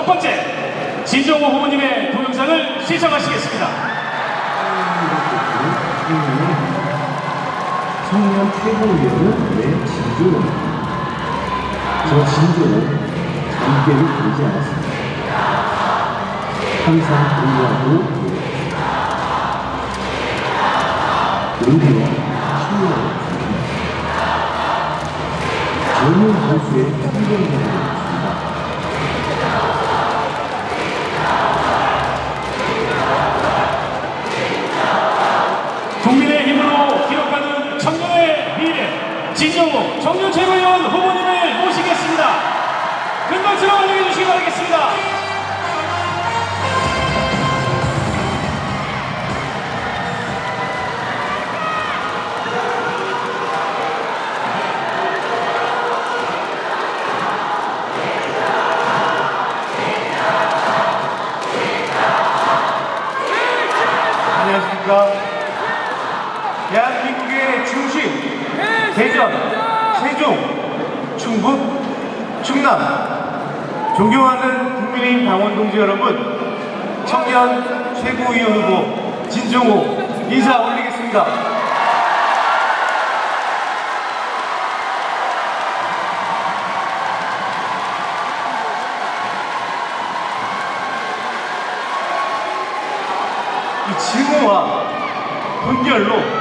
번째 진정호 후보님의 동영상을 시청하시겠습니다. 청년 최고위원은 왜 진조입니다. 저 진조는 장기를 부르지 않았습니다. 항상 공부하고 의리와 신뢰를 젊은 보수의 환경이었습니다. 국민의힘으로 기록하는 청년의 미래 진정호 청년 최고위원 후보님을 모시겠습니다. 큰 박수로 환영해 주시기 바라겠습니다. 안녕하십니까. 대한민국의 중심, 대전, 세종, 충북, 충남, 존경하는 국민의힘 당원 동지 여러분, 청년 최고위원 후보 진정호 인사 올리겠습니다. 이 증오와 분열로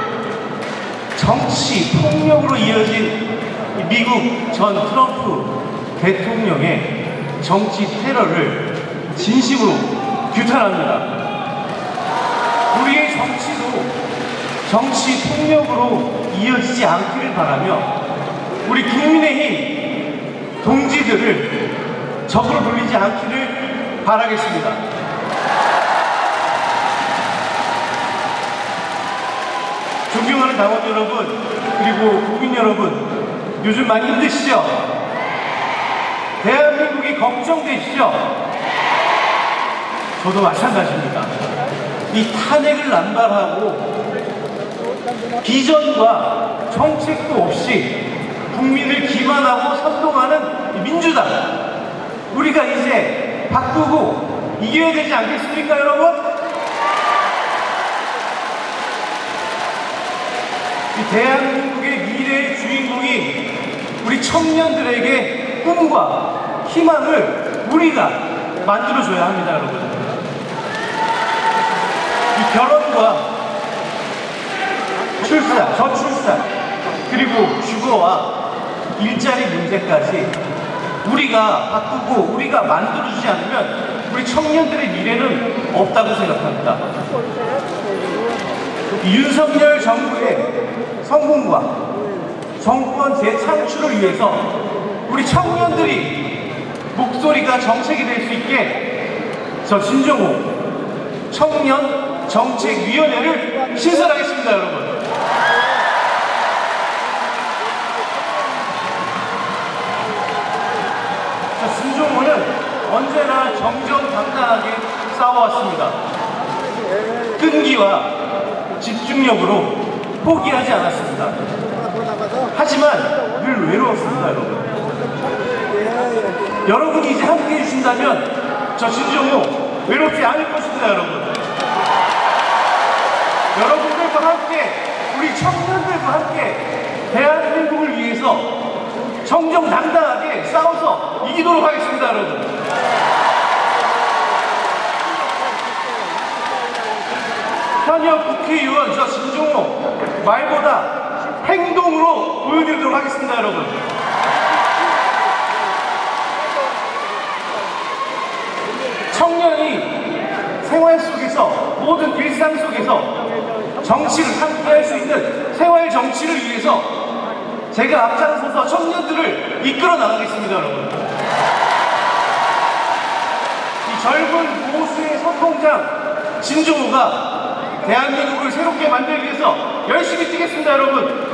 정치 폭력으로 이어진 미국 전 트럼프 대통령의 정치 테러를 진심으로 규탄합니다. 우리의 정치도 정치 폭력으로 이어지지 않기를 바라며 우리 국민의힘 동지들을 적으로 돌리지 않기를 바라겠습니다. 존경하는 당원 여러분, 그리고 국민 여러분, 요즘 많이 힘드시죠? 대한민국이 걱정되시죠? 저도 마찬가지입니다. 이 탄핵을 남발하고 비전과 정책도 없이 국민을 기만하고 선동하는 민주당, 우리가 이제 바꾸고 이겨야 되지 않겠습니까, 여러분? 대한민국의 미래의 주인공인 우리 청년들에게 꿈과 희망을 우리가 만들어줘야 합니다, 여러분. 이 결혼과 출산, 저출산, 그리고 주거와 일자리 문제까지 우리가 바꾸고 우리가 만들어주지 않으면 우리 청년들의 미래는 없다고 생각합니다. 윤석열 정부의 성공과 정권 재창출을 위해서 우리 청년들이 목소리가 정책이 될 수 있게 저 진정호 청년 정책위원회를 신설하겠습니다, 여러분. 자, 진정호는 언제나 정정당당하게 싸워왔습니다. 끈기와 집중력으로 포기하지 않았습니다. 하지만 늘 외로웠습니다, 여러분. 여러분이 이제 함께 해주신다면 저 진정호 외롭지 않을 것입니다, 여러분. 여러분들과 함께, 우리 청년들과 함께 대한민국을 위해서 정정당당하게 싸워서 이기도록 하겠습니다, 여러분. 현역 국회의원 저 진정호 말보다 행동으로 보여드리도록 하겠습니다, 여러분. 청년이 생활 속에서, 모든 일상 속에서 정치를 함께 할 수 있는 생활 정치를 위해서 제가 앞장서서 청년들을 이끌어 나가겠습니다, 여러분. 이 젊은 보수의 선봉장 진정호가 대한민국을 새롭게 만들기 위해서 열심히 뛰겠습니다, 여러분.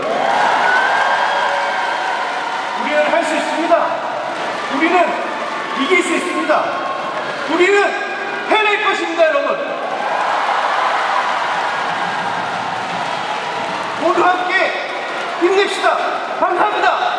우리는 할 수 있습니다. 우리는 이길 수 있습니다. 우리는 해낼 것입니다, 여러분. 모두 함께 힘냅시다. 감사합니다.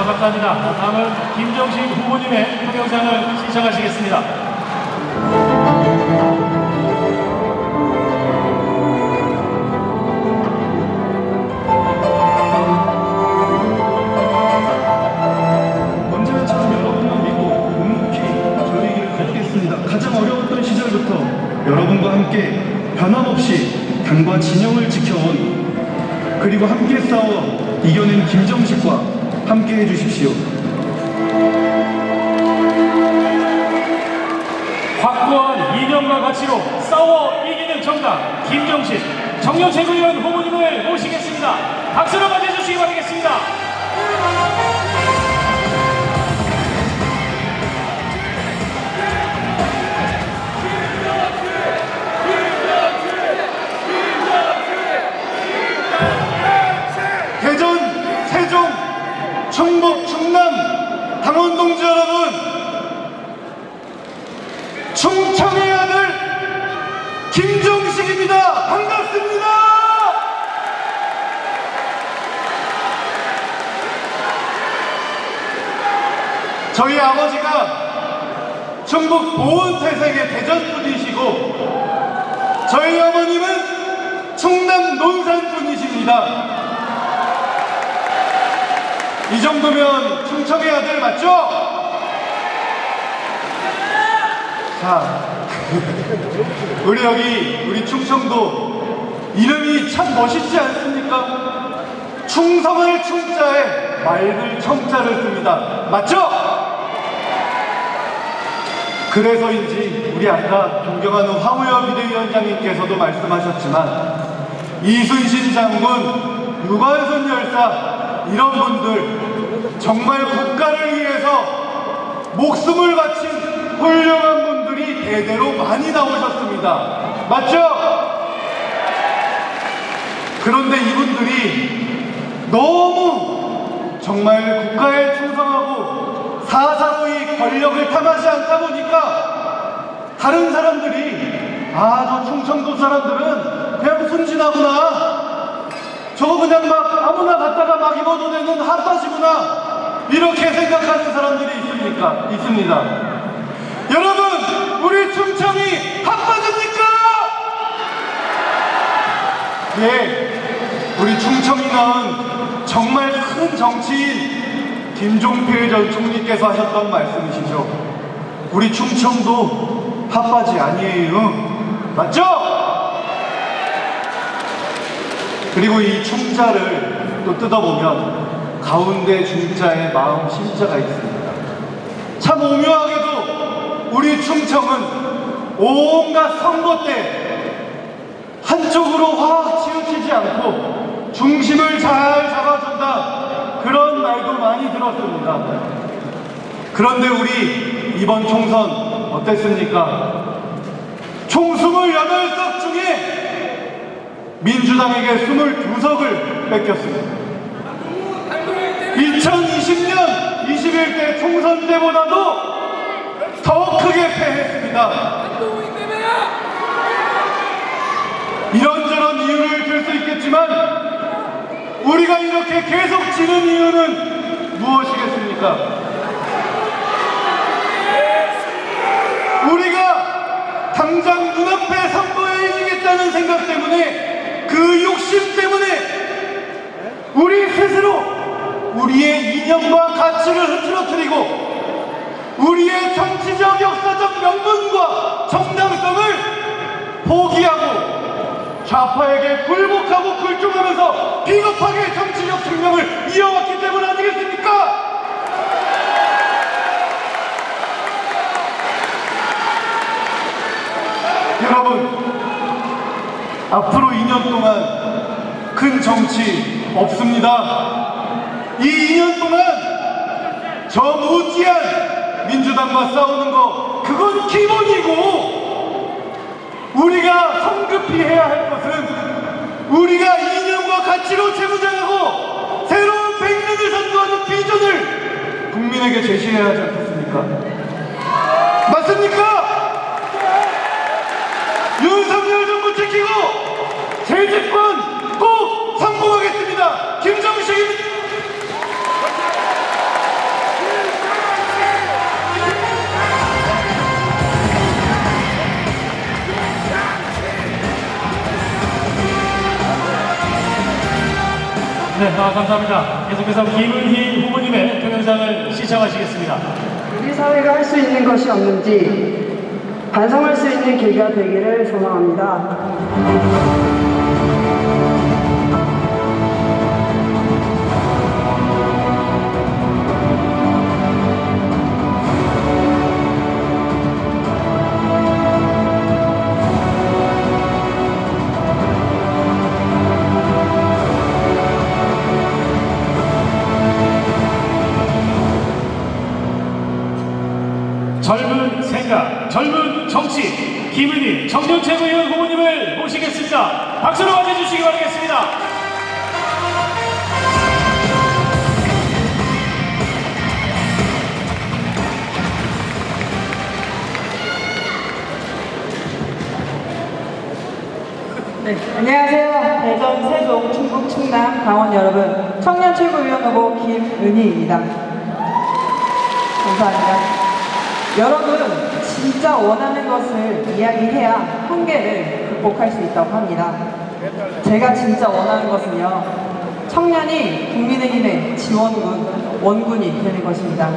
감사합니다. 다음은 김정식 후보님의 동영상을 시청하시겠습니다. 언제나처럼 여러분만 믿고 묵묵히 저희 길을 걷겠습니다. 가장 어려웠던 시절부터 여러분과 함께 변함없이 당과 진영을 지켜온 그리고 함께 싸워 이겨낸 김정식과 함께 해주십시오. 확고한 이념과 가치로 싸워 이기는 정당 김정식 청년 최고위원 후보님을 모시겠습니다. 박수로 맞이해주시기 바라겠습니다. 대전, 세종, 충북, 충남 당원 동지 여러분, 충청의 아들 김정식입니다. 반갑습니다. 저희 아버지가 충북 보은태생의 대전 분이시고 저희 어머님은 충남 논산 분이십니다. 이 정도면 충청의 아들 맞죠? 자, 우리 충청도 이름이 참 멋있지 않습니까? 충성을 충자에 맑을 청자를 씁니다. 맞죠? 그래서인지 우리 아까 존경하는 황우여 비대위원장님께서도 말씀하셨지만 이순신 장군, 유관순 열사 이런 분들 정말 국가를 위해서 목숨을 바친 훌륭한 분들이 대대로 많이 나오셨습니다. 맞죠? 그런데 이분들이 너무 정말 국가에 충성하고 사사로이 권력을 탐하지 않다 보니까 다른 사람들이 저 충청도 사람들은 그냥 순진하구나, 저거 그냥 막 아무나 갖다가 막 입어도 되는 핫바지구나, 이렇게 생각하는 사람들이 있습니다. 여러분, 우리 충청이 핫바지입니까? 예, 우리 충청이는 정말 큰 정치인 김종필 전 총리께서 하셨던 말씀이시죠. 우리 충청도 핫바지 아니에요. 맞죠? 그리고 이 충자를 또 뜯어보면 가운데 중자에 마음 심자가 있습니다. 참 오묘하게도 우리 충청은 온갖 선거 때 한쪽으로 확 치우치지 않고 중심을 잘 잡아준다, 그런 말도 많이 들었습니다. 그런데 우리 이번 총선 어땠습니까? 총 28석 중에 민주당에게 22석을 뺏겼습니다. 2020년 21대 총선 때보다도 더 크게 패했습니다. 이런저런 이유를 들 수 있겠지만 우리가 이렇게 계속 지는 이유는 무엇이겠습니까? 우리가 당장 눈앞에 선거에 이기겠다는 생각 때문에, 그 욕심 때문에 우리 스스로 우리의 이념과 가치를 흐트러뜨리고 우리의 정치적 역사적 명분과 정당성을 포기하고 좌파에게 굴복하고 굴종하면서 비겁하게 정치적 생명을 이어왔기 때문 아니겠습니까? 여러분, 앞으로 2년 동안 큰 정치 없습니다. 이 2년 동안 저 무지한 민주당과 싸우는 거, 그건 기본이고, 우리가 성급히 해야 할 것은 우리가 이념과 가치로 재무장하고 새로운 100년을 선도하는 비전을 국민에게 제시해야 하지 않겠습니까? 맞습니까? 윤석열 정부 지키고 재집권 꼭 성공하겠습니다. 김정식입니다. 네, 감사합니다. 계속해서 김은희 후보님의 동영상을 시청하시겠습니다. 우리 사회가 할 수 있는 것이 없는지 반성할 수 있는 계기가 되기를 소망합니다. 젊은 생각, 젊은 정치, 김은희 청년 최고위원 후보님을 모시겠습니다. 박수로 맞이해주시기 바라겠습니다. 네, 안녕하세요. 대전, 세종, 충북, 충남, 강원 여러분. 청년 최고위원 후보 김은희입니다. 감사합니다. 여러분, 진짜 원하는 것을 이야기해야 한계를 극복할 수 있다고 합니다. 제가 진짜 원하는 것은요, 청년이 국민의힘의 지원군, 원군이 되는 것입니다.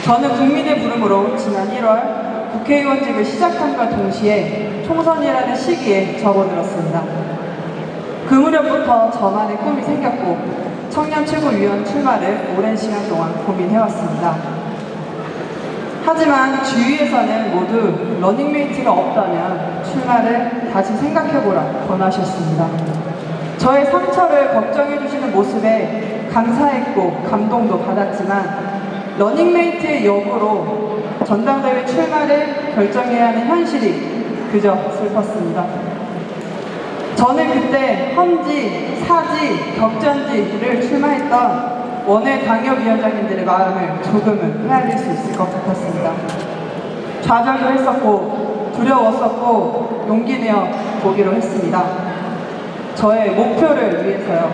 저는 국민의 부름으로 지난 1월 국회의원직을 시작함과 동시에 총선이라는 시기에 접어들었습니다. 그 무렵부터 저만의 꿈이 생겼고 청년 최고위원 출마를 오랜 시간 동안 고민해왔습니다. 하지만 주위에서는 모두 러닝메이트가 없다면 출마를 다시 생각해보라 권하셨습니다. 저의 상처를 걱정해주시는 모습에 감사했고 감동도 받았지만 러닝메이트의 역으로 전당대회 출마를 결정해야 하는 현실이 그저 슬펐습니다. 저는 그때 험지, 사지, 격전지를 출마했던 원외 당협위원장님들의 마음을 조금은 헤아릴 수 있을 것 같았습니다. 좌절도 했었고 두려웠었고 용기 내어 보기로 했습니다. 저의 목표를 위해서요.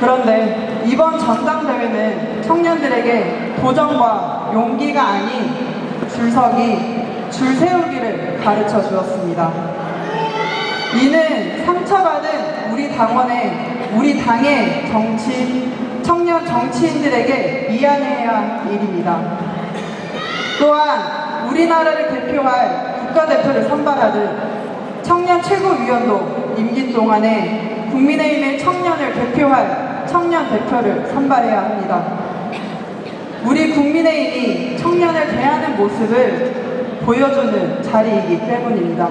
그런데 이번 전당대회는 청년들에게 도전과 용기가 아닌 줄서기, 줄 세우기를 가르쳐 주었습니다. 이는 상처받은 우리 당의 청년 정치인들에게 미안해야 할 일입니다. 또한 우리나라를 대표할 국가대표를 선발하듯 청년 최고위원도 임기 동안에 국민의힘의 청년을 대표할 청년 대표를 선발해야 합니다. 우리 국민의힘이 청년을 대하는 모습을 보여주는 자리이기 때문입니다.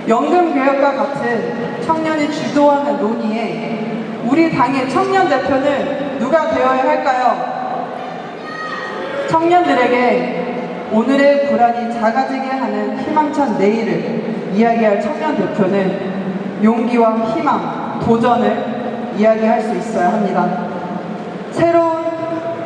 연금개혁과 같은 청년이 주도하는 논의에 우리 당의 청년 대표는 누가 되어야 할까요? 청년들에게 오늘의 불안이 작아지게 하는 희망찬 내일을 이야기할 청년 대표는 용기와 희망, 도전을 이야기할 수 있어야 합니다. 새로운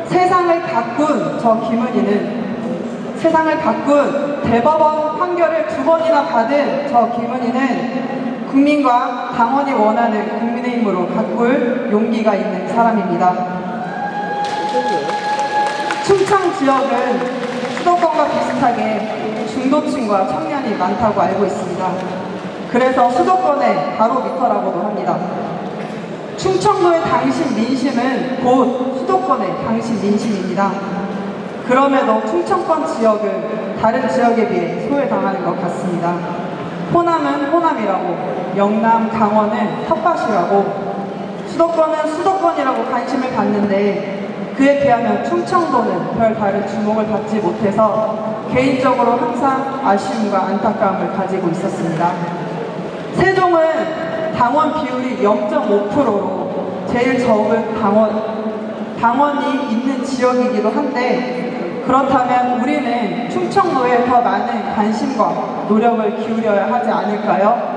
세상을 바꾼 저 김은희는 세상을 바꾼 대법원 판결을 2번이나 받은 저 김은희는 국민과 당원이 원하는 국민의힘으로 바꿀 용기가 있는 사람입니다. 충청 지역은 수도권과 비슷하게 중도층과 청년이 많다고 알고 있습니다. 그래서 수도권의 바로미터라고도 합니다. 충청도의 당신 민심은 곧 수도권의 당신 민심입니다. 그럼에도 충청권 지역은 다른 지역에 비해 소외당하는 것 같습니다. 호남은 호남이라고, 영남, 강원은 텃밭이라고, 수도권은 수도권이라고 관심을 갖는데 그에 비하면 충청도는 별 다른 주목을 받지 못해서 개인적으로 항상 아쉬움과 안타까움을 가지고 있었습니다. 세종은 당원 비율이 0.5%로 제일 적은 당원이 있는 지역이기도 한데 그렇다면 우리는 충청도에 더 많은 관심과 노력을 기울여야 하지 않을까요?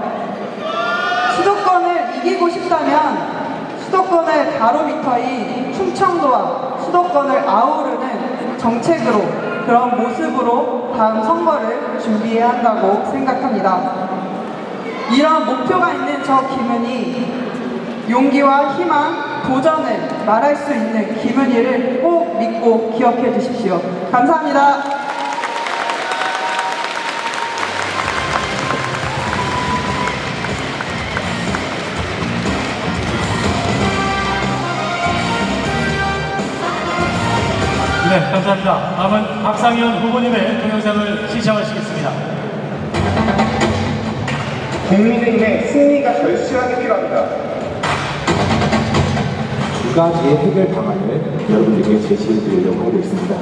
수도권을 이기고 싶다면 수도권의 바로미터인 충청도와 수도권을 아우르는 정책으로 그런 모습으로 다음 선거를 준비해야 한다고 생각합니다. 이런 목표가 있는 저 김은희, 용기와 희망, 도전을 말할 수 있는 김은희를 꼭 믿고 기억해 주십시오. 감사합니다. 네, 감사합니다. 다음은 박상현 후보님의 동영상을 시청하시겠습니다. 국민의힘의 승리가 절실하게 필요합니다. 두 가지의 해결 방안을 여러분들에게 제시해 드리려고 하고 있습니다.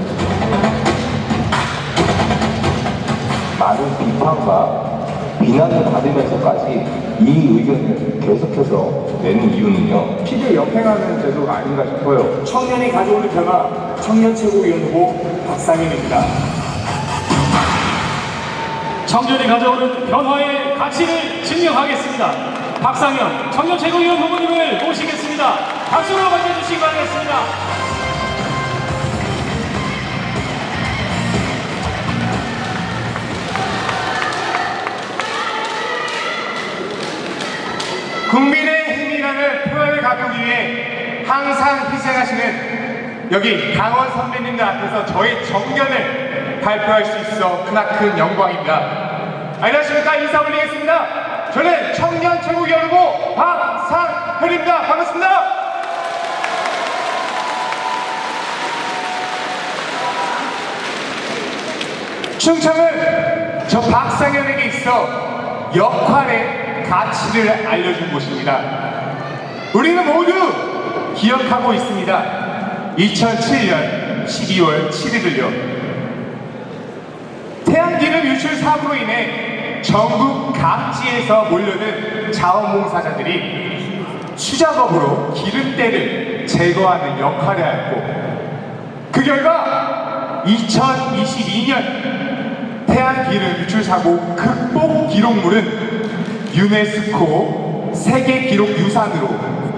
많은 비판과 비난을 받으면서까지 이 의견을 계속해서 내는 이유는요. 피계 역행하는 제도가 아닌가 싶어요. 청년이 가져오는 변화 청년 최고위원 후보 박상현입니다. 청년이 가져오는 변화의 가치를 증명하겠습니다. 박상현 청년 최고위원 후보님을 모시겠습니다. 박수로 맞이해주시기 바라겠습니다. 국민의힘이라는 표현을 가꾸기 위해 항상 희생하시는 여기 강원 선배님들 앞에서 저의 정견을 발표할 수 있어 크나큰 영광입니다. 안녕하십니까? 인사 올리겠습니다. 저는 청년 최고위원 후보 박상현입니다. 반갑습니다. 충청은 저 박상현에게 있어 역할의 가치를 알려준 곳입니다. 우리는 모두 기억하고 있습니다. 2007년 12월 7일을요. 태양기름 유출 사고로 인해 전국 각지에서 몰려든 자원봉사자들이 수작업으로 기름때를 제거하는 역할을 하였고, 그 결과 2022년 태양기름 유출 사고 극복 기록물은 유네스코 세계 기록 유산으로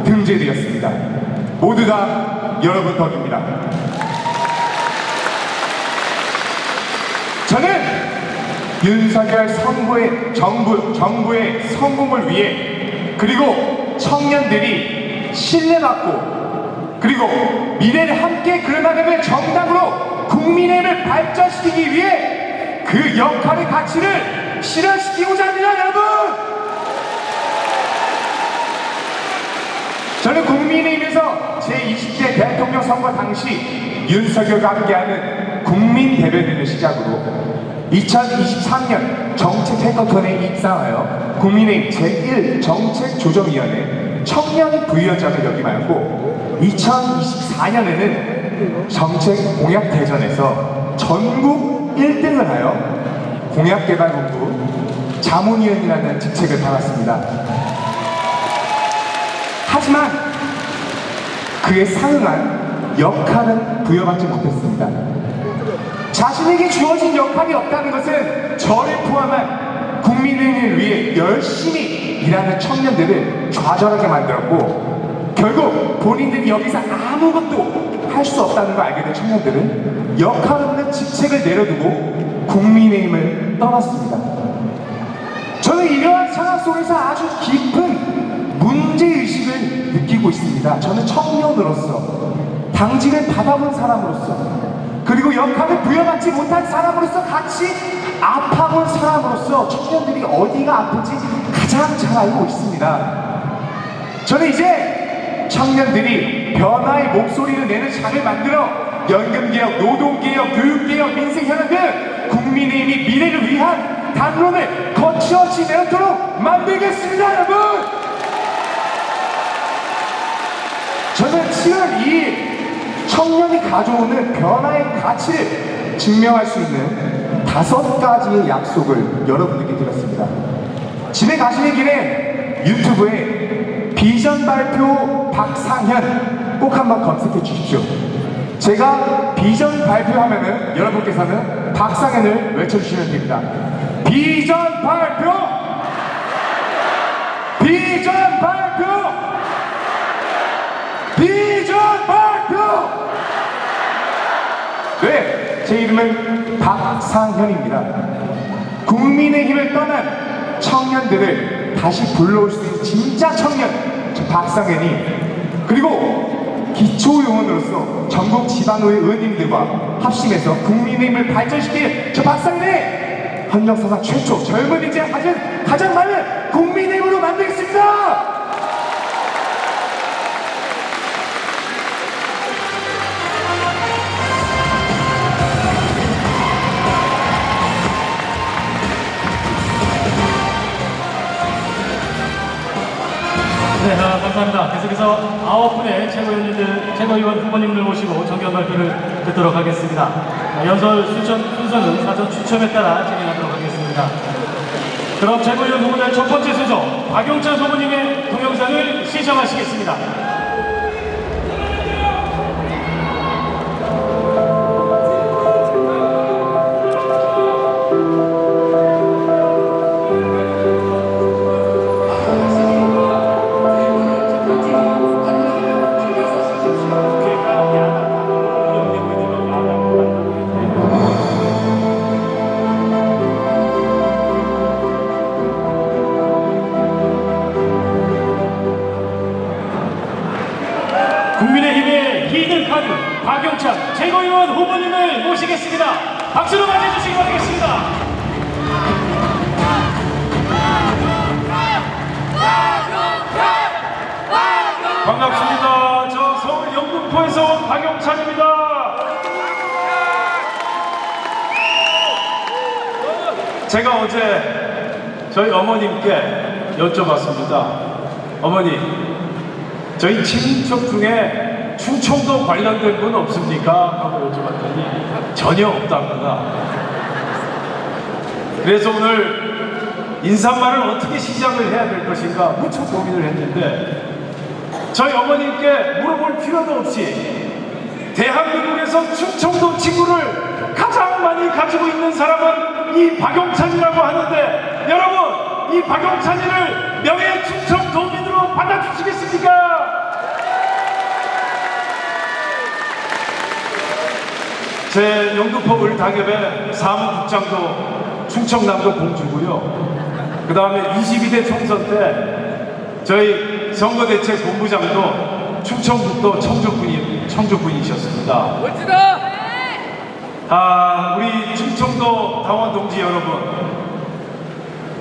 등재되었습니다. 모두 다 여러분 덕입니다. 저는 윤석열 정부의 성공을 위해, 그리고 청년들이 신뢰받고 그리고 미래를 함께 그려나가는 정당으로 국민의힘을 발전시키기 위해 그 역할의 가치를 실현시키고자 합니다, 여러분! 저는 국민의힘에서 제20대 대통령 선거 당시 윤석열과 함께하는 국민 대변인을 시작으로 2023년 정책 해커톤에 입상하여 국민의힘 제1정책조정위원회 청년 부위원장을 역임하였고, 2024년에는 정책 공약 대전에서 전국 1등을 하여 공약개발본부 자문위원이라는 직책을 받았습니다. 하지만 그에 상응한 역할은 부여받지 못했습니다. 자신에게 주어진 역할이 없다는 것은 저를 포함한 국민의힘을 위해 열심히 일하는 청년들을 좌절하게 만들었고, 결국 본인들이 여기서 아무것도 할 수 없다는 걸 알게 된 청년들은 역할 없는 직책을 내려두고 국민의힘을 떠났습니다. 저는 이러한 상황 속에서 아주 깊은 문제의식을 느끼고 있습니다. 저는 청년으로서, 당직을 받아본 사람으로서, 그리고 역할을 부여받지 못한 사람으로서, 같이 아파본 사람으로서 청년들이 어디가 아픈지 가장 잘 알고 있습니다. 저는 이제 청년들이 변화의 목소리를 내는 장을 만들어 연금개혁, 노동개혁, 교육개혁, 민생현안 등 국민의힘이 미래를 위한 담론을 거침없이 내놓도록 만들겠습니다, 여러분! 저는 7월 2일 청년이 가져오는 변화의 가치를 증명할 수 있는 5가지의 약속을 여러분에게 드렸습니다. 집에 가시는 길에 유튜브에 비전 발표 박상현 꼭 한번 검색해 주십시오. 제가 비전 발표하면은 여러분께서는 박상현을 외쳐주시면 됩니다. 비전 발표! 비전 발표! 비전 발표! 네, 제 이름은 박상현입니다. 국민의힘을 떠난 청년들을 다시 불러올 수 있는 진짜 청년, 저 박상현이, 그리고 기초의원으로서 전국 지방의회 의원님들과 합심해서 국민의힘을 발전시킬 저 박상현이 헌정사상 최초 젊은 인재가 가진 가장 많은 국민의힘으로 만들겠습니다! 감사합니다. 계속해서 9분의 최고위원 후보님들 모시고 정견 발표를 듣도록 하겠습니다. 연설 순서는 사전 추첨에 따라 진행하도록 하겠습니다. 그럼 최고위원 후보자의 첫 번째 순서 박용찬 후보님의 동영상을 시청하시겠습니다. 국민의힘의 히든카드 박용찬 최고위원 후보님을 모시겠습니다. 박수로 맞이해주시기 바라겠습니다. 반갑습니다. 저 서울 영등포에서 온 박용찬입니다. 제가 어제 저희 어머님께 여쭤봤습니다. 어머니, 저희 친인척 중에 충청도 관련된 분 없습니까? 하고 여쭤봤더니 전혀 없답니다. 그래서 오늘 인사말을 어떻게 시작을 해야 될 것인가 무척 고민을 했는데 저희 어머님께 물어볼 필요도 없이 대한민국에서 충청도 친구를 가장 많이 가지고 있는 사람은 이 박용찬이라고 하는데 여러분, 이 박용찬이를 명예 충청도민으로 받아주시겠습니까? 제 영등포 을당협의 사무국장도 충청남도 공주고요. 그 다음에 22대 총선 때 저희 선거대책본부장도 충청북도 청주군이셨습니다. 멋지다! 우리 충청도 당원 동지 여러분,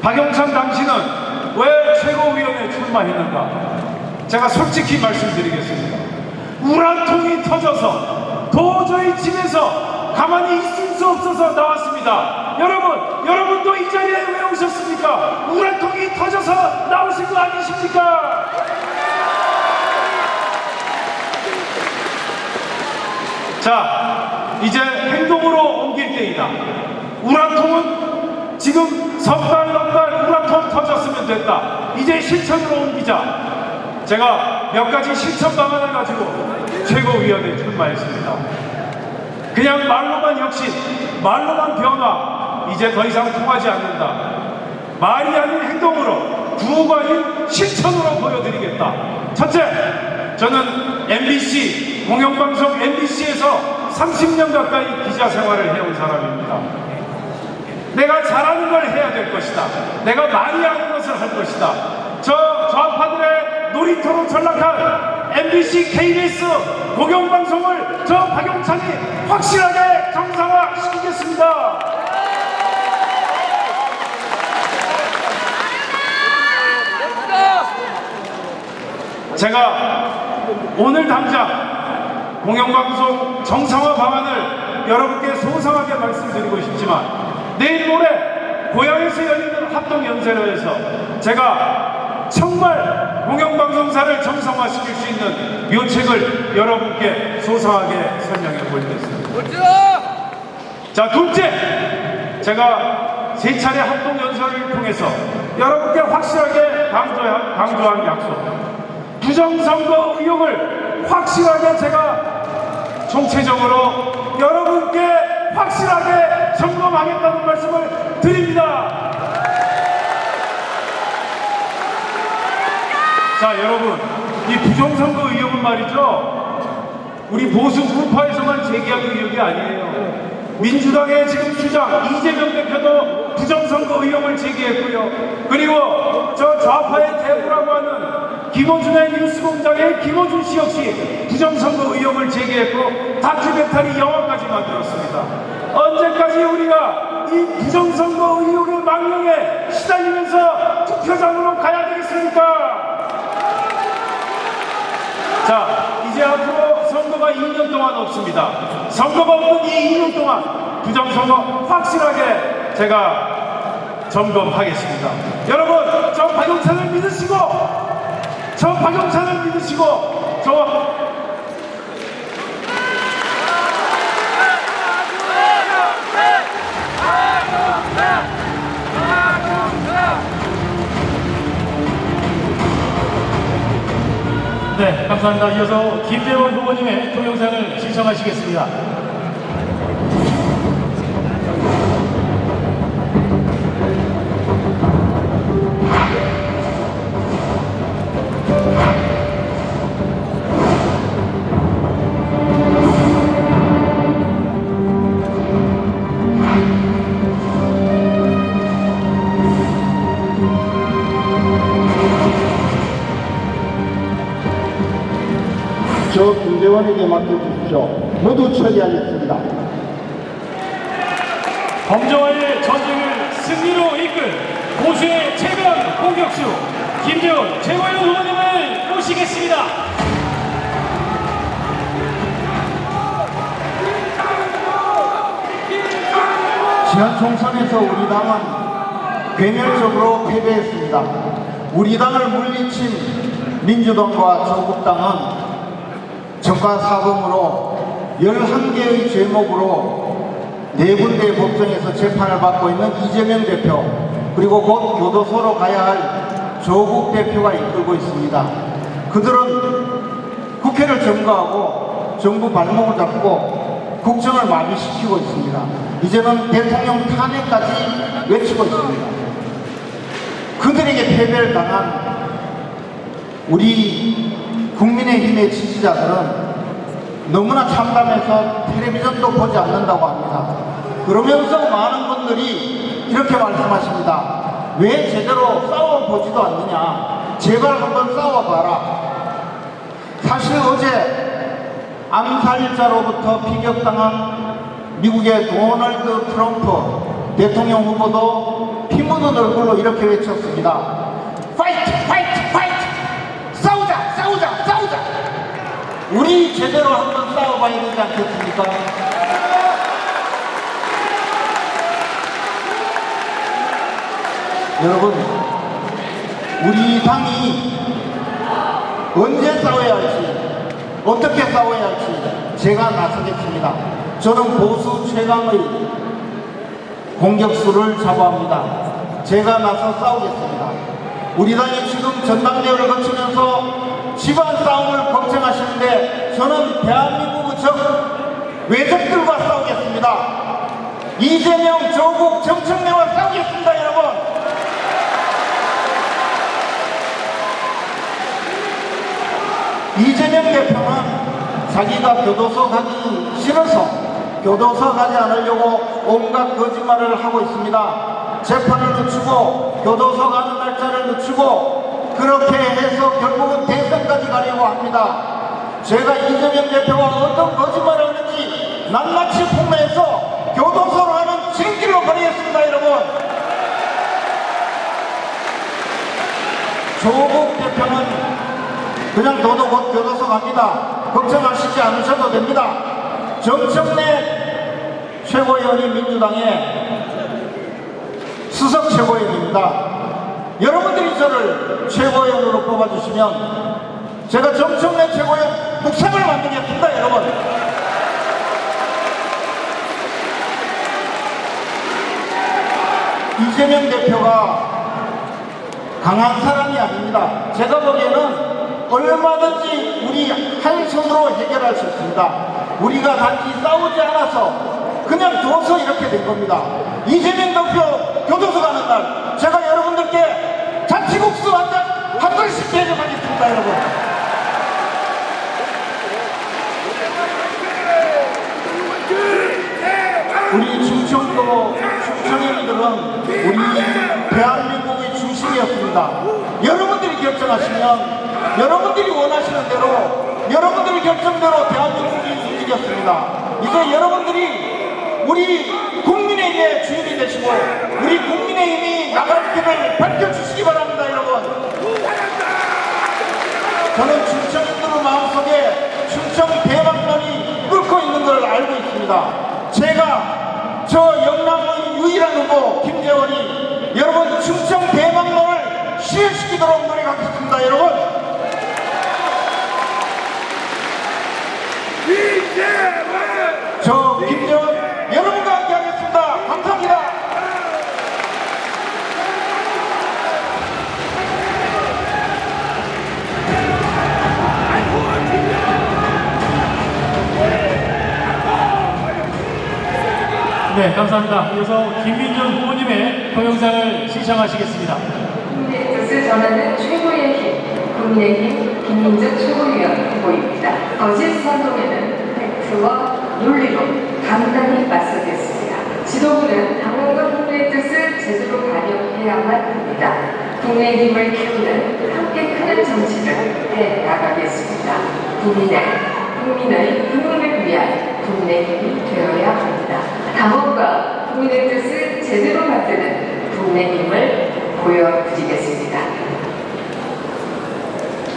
박용찬 당신은 왜 최고위원회에 출마했는가? 제가 솔직히 말씀드리겠습니다. 우라통이 터져서 도저히 집에서 가만히 있을 수 없어서 나왔습니다. 여러분도 이 자리에 왜 오셨습니까? 우라통이 터져서 나오신 거 아니십니까? 자, 이제 행동으로 옮길 때이다. 우라통은 지금 석달 우라통 터졌으면 됐다. 이제 실천으로 옮기자. 제가 몇 가지 실천 방안을 가지고 최고위원회에 출마했습니다. 그냥 말로만 혁신, 말로만 변화, 이제 더 이상 통하지 않는다. 말이 아닌 행동으로, 구호가 아닌 실천으로 보여드리겠다. 첫째, 저는 MBC, 공영방송 MBC에서 30년 가까이 기자 생활을 해온 사람입니다. 내가 잘하는 걸 해야 될 것이다. 내가 많이 하는 것을 할 것이다. 저 좌파들의 놀이터로 전락한 MBC, KBS 공영방송을 저 박용찬이 확실하게 정상화시키겠습니다. 제가 오늘 당장 공영방송 정상화 방안을 여러분께 소상하게 말씀드리고 싶지만 내일 모레 고향에서 열리는 합동연세로에서 제가 정말 공영방송사를 정상화시킬 수 있는 묘책을 여러분께 소상하게 설명해 보겠습니다. 자, 둘째, 제가 세 차례 합동연설을 통해서 여러분께 확실하게 강조한 약속, 부정선거 의혹을 확실하게 제가 총체적으로 여러분께 확실하게 점검하겠다는 말씀을 드립니다. 자, 여러분, 이 부정선거 의혹은 말이죠, 우리 보수 우파에서만 제기한 의혹이 아니에요. 민주당의 지금 주장 이재명 대표도 부정선거 의혹을 제기했고요. 그리고 저 좌파의 대부라고 하는 김어준의 뉴스공장의 김어준 씨 역시 부정선거 의혹을 제기했고 다큐멘터리 영화까지 만들었습니다. 언제까지 우리가 이 부정선거 의혹의 망령에 시달리면서 투표장으로 가야 되겠습니까? 자, 이제 앞으로 선거가 2년 동안 없습니다. 선거가 없는 이 2년 동안 부정선거 확실하게 제가 점검하겠습니다. 여러분, 저 박용찬을 믿으시고 저 박영찬을 믿으시고 저 네, 감사합니다. 이어서 김재원 후보님의 동영상을 시청하시겠습니다. 저 김재원에게 맡겨주십시오. 모두 처리하겠습니다. 범죄와의 전쟁을 승리로 이끌 보수의 최강 공격수 김재원 최고위원 후보님을 모시겠습니다. 지난 총선에서 우리 당은 괴멸적으로 패배했습니다. 우리 당을 물리친 민주당과 조국당은 정관 사범으로 11개의 제목으로 4군데 법정에서 재판을 받고 있는 이재명 대표, 그리고 곧 교도소로 가야 할 조국 대표가 이끌고 있습니다. 그들은 국회를 점거하고 정부 발목을 잡고 국정을 마비시키고 있습니다. 이제는 대통령 탄핵까지 외치고 있습니다. 그들에게 패배를 당한 우리 국민의힘의 지지자들은 너무나 참담해서 텔레비전도 보지 않는다고 합니다. 그러면서 많은 분들이 이렇게 말씀하십니다. 왜 제대로 싸워보지도 않느냐. 제발 한번 싸워봐라. 사실 어제 암살자로부터 피격당한 미국의 도널드 트럼프 대통령 후보도 피 묻은 얼굴로 이렇게 외쳤습니다. 파이트! 파이트! 파이트! 싸우자! 싸우자! 싸우자! 우리 제대로 한번 싸워봐야 되지 않겠습니까? 여러분, 우리 당이 언제 싸워야 할지, 어떻게 싸워야 할지 제가 나서겠습니다. 저는 보수 최강의 공격수를 자부합니다. 제가 나서 싸우겠습니다. 우리 당이 지금 전당대회를 거치면서 집안 싸움을 걱정하시는데 저는 대한민국의 적 외적들과 싸우겠습니다. 이재명, 조국, 정청래와 싸우겠습니다, 여러분. 이재명 대표는 자기가 교도소 가기 싫어서 교도소 가지 않으려고 온갖 거짓말을 하고 있습니다. 재판을 늦추고 교도소 가는 날짜를 늦추고 그렇게 해서 결국은 대선까지 가려고 합니다. 제가 이재명 대표가 어떤 거짓말을 하는지 낱낱이 폭로해서 교도소로 하는 지름길로 보내겠습니다, 여러분. 조국 대표는 그냥 너도 곧 교도소 갑니다. 걱정하시지 않으셔도 됩니다. 정청래 최고위원이 민주당의 수석 최고위원입니다. 여러분들이 저를 최고위원으로 뽑아주시면 제가 정청래 최고위원 묵상을 만들겠습니다, 여러분. 이재명 대표가 강한 사람이 아닙니다. 제가 보기에는 얼마든지 우리 한 손으로 해결할 수 있습니다. 우리가 단지 싸우지 않아서 그냥 둬서 이렇게 된 겁니다. 이재명 대표 교도소 가는 날 제가 여러분들께 잔치국수 한 그릇씩 대접하겠습니다, 여러분. 우리 충청도 충청인들은 우리 대한민국의 중심이었습니다. 여러분들이 결정하시면 여러분들이 원하시는 대로 여러분들의 결정대로 대한민국이 움직였습니다. 이제 여러분들이 우리 국민의힘의 주인이 되시고 우리 국민의힘이 나갈 길을 밝혀주시기 바랍니다, 여러분. 저는 충청인들의 마음속에 충청 대박론이 끓고 있는 걸 알고 있습니다. 제가 저 영남의 유일한 후보 김재원이 여러분 충청 대박론을 실현시키도록 노력하겠습니다, 여러분. 저 김재원 여러분과 함께하겠습니다. 감사합니다. 네, 감사합니다. 이어서 김민준 후보님의 동영상을 시청하시겠습니다. 국민의 뜻을 전하는 최고의 힘, 국민의힘 김민준 최고위원 후보입니다. 거짓 선동에는 팩트와 논리로 단단히 맞서겠습니다. 지도부는 당원과 국민의 뜻을 제대로 반영해야만 합니다. 국민의힘을 키우는 함께 크는 정치를 해나가겠습니다. 국민의 국민을 위한 국민의힘이 되어야 합니다. 당원과 국민의 뜻을 제대로 만드는 국민의힘을 보여드리겠습니다.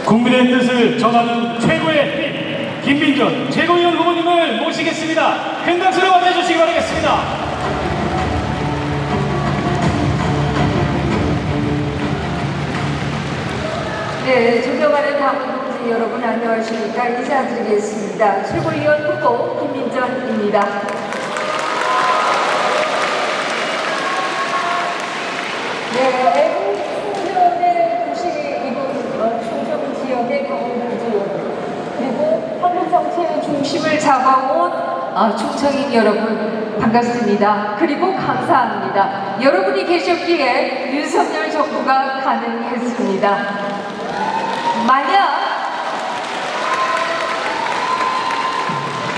국민의 뜻을 전하는 최고의 힘, 김민준 최고위원 후보님을 모시겠습니다. 큰 박수로 맞아주시기 바라겠습니다. 네, 존경하는 당원 동지 여러분 안녕하십니까? 인사드리겠습니다. 최고위원 후보 김민준입니다. 네, 애국 충전의 도시 이곳 충청 지역의 당원 동지 여러분 그리고 한국 정치의 중심을 잡아온 충청인 여러분 반갑습니다. 그리고 감사합니다. 여러분이 계셨기에 윤석열 정부가 가능했습니다.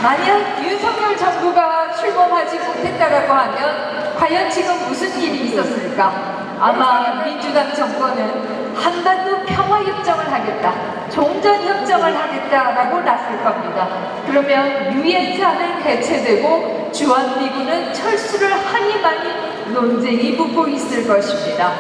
만약 윤석열 정부가 출범하지 못했다라고 하면 과연 지금 무슨 일이 있었을까? 아마 민주당 정권은 한반도 평화협정을 하겠다, 종전협정을 하겠다라고 나설 겁니다. 그러면 유엔사는 해체되고 주한미군은 철수를 하니 많이 논쟁이 붙고 있을 것입니다.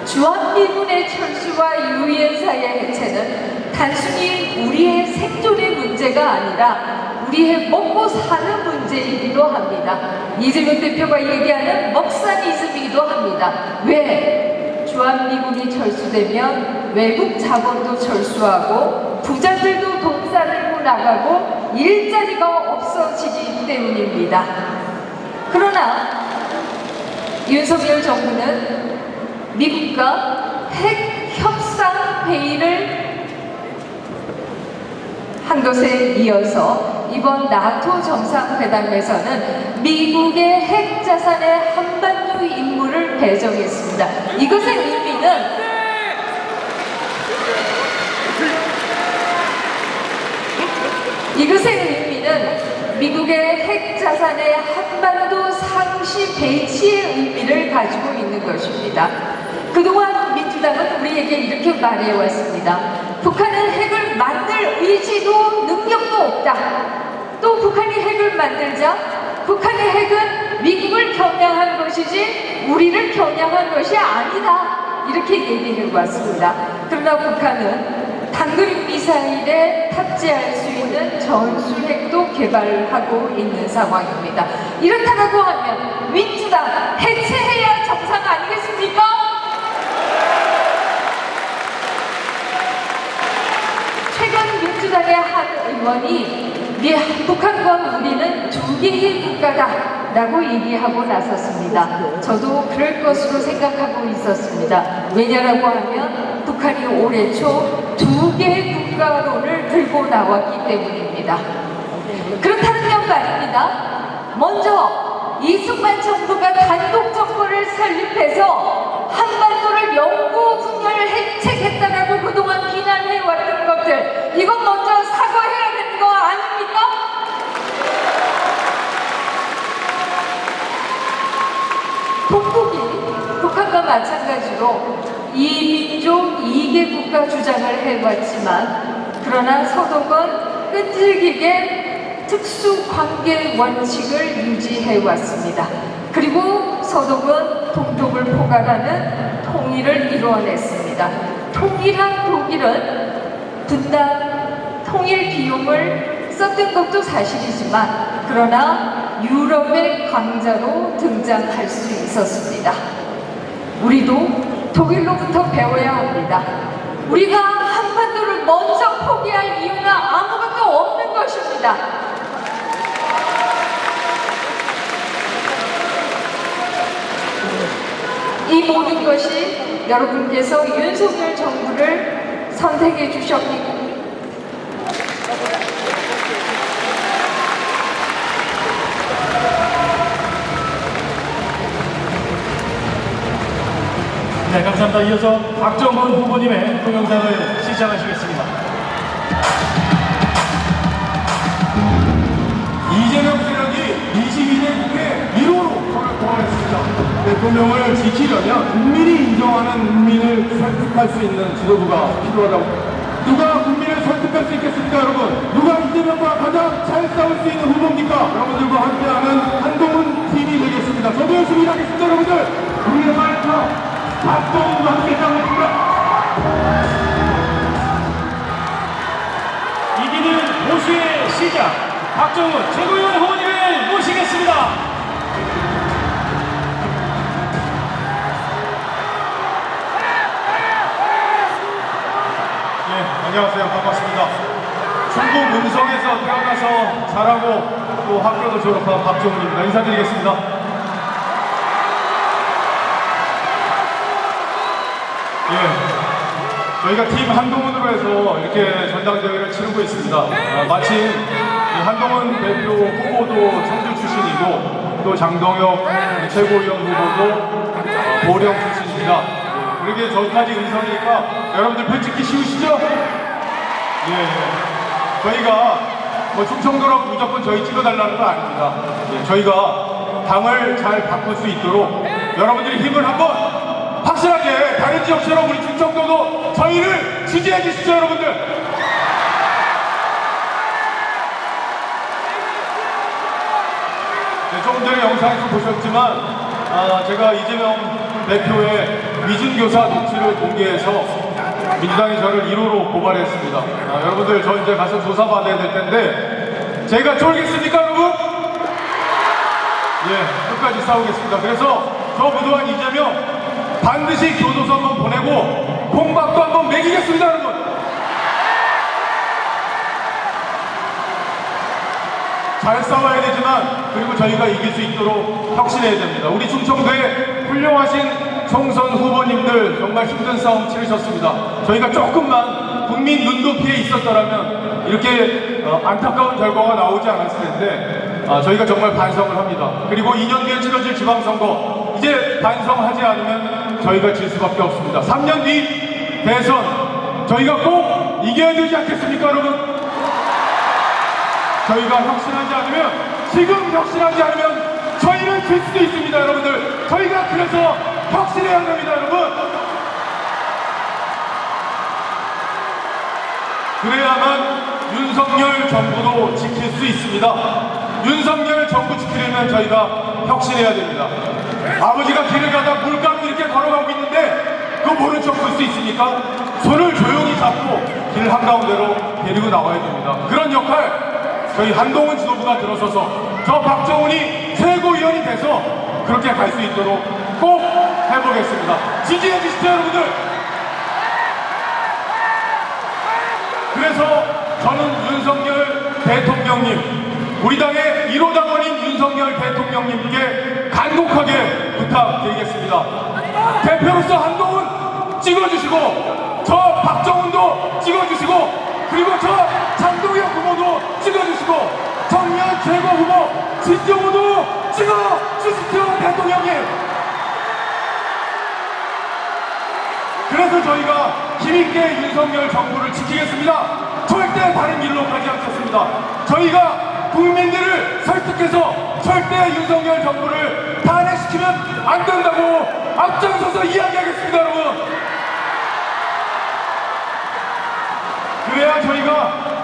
주한미군의 철수와 유엔사의 해체는 단순히 우리의 생존의 문제가 아니라 우리의 먹고 사는 문제이기도 합니다. 이재명 대표가 얘기하는 먹사니즘이기도 합니다. 왜? 주한미군이 철수되면 외국 자본도 철수하고 부자들도 돈 싸들고 나가고 일자리가 없어지기 때문입니다. 그러나 윤석열 정부는 미국과 핵 협상 회의를 한 것에 이어서 이번 나토 정상회담에서는 미국의 핵 자산의 한반도 임무를 배정했습니다. 이것의 의미는 미국의 핵 자산의 한반도 상시 배치의 의미를 가지고 있는 것입니다. 그동안 민주당은 우리에게 이렇게 말해왔습니다. 북한은 핵을 만들 의지도 능력도 없다. 또 북한이 핵을 만들자 북한의 핵은 미국을 겨냥한 것이지 우리를 겨냥한 것이 아니다. 이렇게 얘기해왔습니다. 그러나 북한은 단거리 미사일에 탑재할 수 있는 전술핵도 개발하고 있는 상황입니다. 이렇다고 하면 민주당 해체해야 정상 아니겠습니까? 최근 민주당의 한 의원이 북한과 우리는 두 개의 국가다라고 얘기하고 나섰습니다. 저도 그럴 것으로 생각하고 있었습니다. 왜냐라고 하면 북한이 올해 초 두 개의 국가론을 들고 나왔기 때문입니다. 그렇다는 말입니다. 먼저 이승만 정부가 단독 정권을 설립해서 한반도를 영구 분열 해체했다라고 그동안 비난해왔던 것들, 이건 먼저 사과해야 되는 거 아닙니까? 동북이 북한과 마찬가지로 이민족 2개 국가 주장을 해왔지만, 그러나 서독은 끈질기게 특수관계 원칙을 유지해왔습니다. 그리고 서독은 동독을 포괄하는 통일을 이루어냈습니다. 통일한 독일은 분단, 통일 비용을 썼던 것도 사실이지만, 그러나 유럽의 강자로 등장할 수 있었습니다. 우리도 독일로부터 배워야 합니다. 우리가 한반도를 먼저 포기할 이유는 아무것도 없는 것입니다. 이 모든 것이 여러분께서 윤석열 정부를 선택해 주셨기 때문에 네, 감사합니다. 이어서 박정훈 후보님의 동영상을 시작하시겠습니다. 이재명 세력이 22대 국회 1호로 돌아왔습니다. 대통령을 지키려면 국민이 인정하는 국민을 설득할 수 있는 지도부가 필요하다고. 누가 국민을 설득할 수 있겠습니까, 여러분? 누가 이재명과 가장 잘 싸울 수 있는 후보입니까? 여러분들과 함께하는 한동훈 팀이 되겠습니다. 저도 열심히 일하겠습니다, 여러분들. 우리의 말과 박동훈과 함께 싸우겠습니다. 이기는 보수의 시작, 박정훈 최고위원 후보님을 모시겠습니다. 네, 안녕하세요. 반갑습니다. 충북 음성에서 태어나서 자라고 또 학교도 졸업한 박정훈입니다. 인사드리겠습니다. 예, 저희가 팀 한동훈으로 해서 이렇게 전당대회를 치르고 있습니다. 마침 이 한동훈 대표 후보도 청주 출신이고 또 장동혁 최고위원 후보도 보령 출신입니다. 그러게 저까지 음성이니까 여러분들 표 찍기 쉬우시죠? 저희가 뭐 충청도라고 무조건 저희 찍어달라는 건 아닙니다. 저희가 당을 잘 바꿀 수 있도록 여러분들이 힘을 한번 확실하게 다른 지역처럼 우리 충청도도 저희를 지지해 주시죠, 여러분들. 네, 조금 전에 영상에서 보셨지만 제가 이재명 대표의 위증교사 녹취를 공개해서 민주당이 저를 1호로 고발했습니다. 여러분들 저 이제 가서 조사받아야 될 텐데 제가 쫄겠습니까, 여러분? 예, 끝까지 싸우겠습니다. 그래서 저 부도한 이재명 반드시 교도소 한번 보내고 공박도 한번 매기겠습니다, 여러분. 잘 싸워야 되지만 그리고 저희가 이길 수 있도록 혁신해야 됩니다. 우리 충청도에 훌륭하신 총선 후보님들 정말 힘든 싸움 치르셨습니다. 저희가 조금만 국민 눈높이에 있었더라면 이렇게 안타까운 결과가 나오지 않았을 텐데 저희가 정말 반성을 합니다. 그리고 2년 뒤에 치러질 지방선거 이제 반성하지 않으면 저희가 질 수밖에 없습니다. 3년 뒤 대선 저희가 꼭 이겨야 되지 않겠습니까, 여러분? 저희가 혁신하지 않으면, 지금 혁신하지 않으면 저희는 질 수도 있습니다, 여러분들. 저희가 그래서 혁신해야 됩니다, 여러분. 그래야만 윤석열 정부도 지킬 수 있습니다. 윤석열 정부 지키려면 저희가 혁신해야 됩니다. 아버지가 길을 가다 물가로 이렇게 걸어가고 있는데 그거 모른 척 볼 수 있습니까? 손을 조용히 잡고 길 한가운데로 데리고 나와야 됩니다. 그런 역할 저희 한동훈 지도부가 들어서서 저 박정훈이 최고위원이 돼서 그렇게 갈 수 있도록 꼭 해보겠습니다. 지지해 주시죠, 여러분들. 그래서 저는 윤석열 대통령님, 우리 당의 1호 당원인 윤석열 대통령님께 간곡하게 부탁드리겠습니다. 대표로서 한동훈 찍어주시고 저 박정훈도 찍어주시고 그리고 저 장동혁 후보도 찍어주시고 청년 최고 후보 진정호도 찍어주십시오, 대통령님. 그래서 저희가 힘있게 윤석열 정부를 지키겠습니다. 절대 다른 길로 가지 않겠습니다. 저희가 국민들을 설득해서 절대 윤석열 정부를 탄핵시키면 안 된다고 앞장서서 이야기하겠습니다, 여러분. 그래야 저희가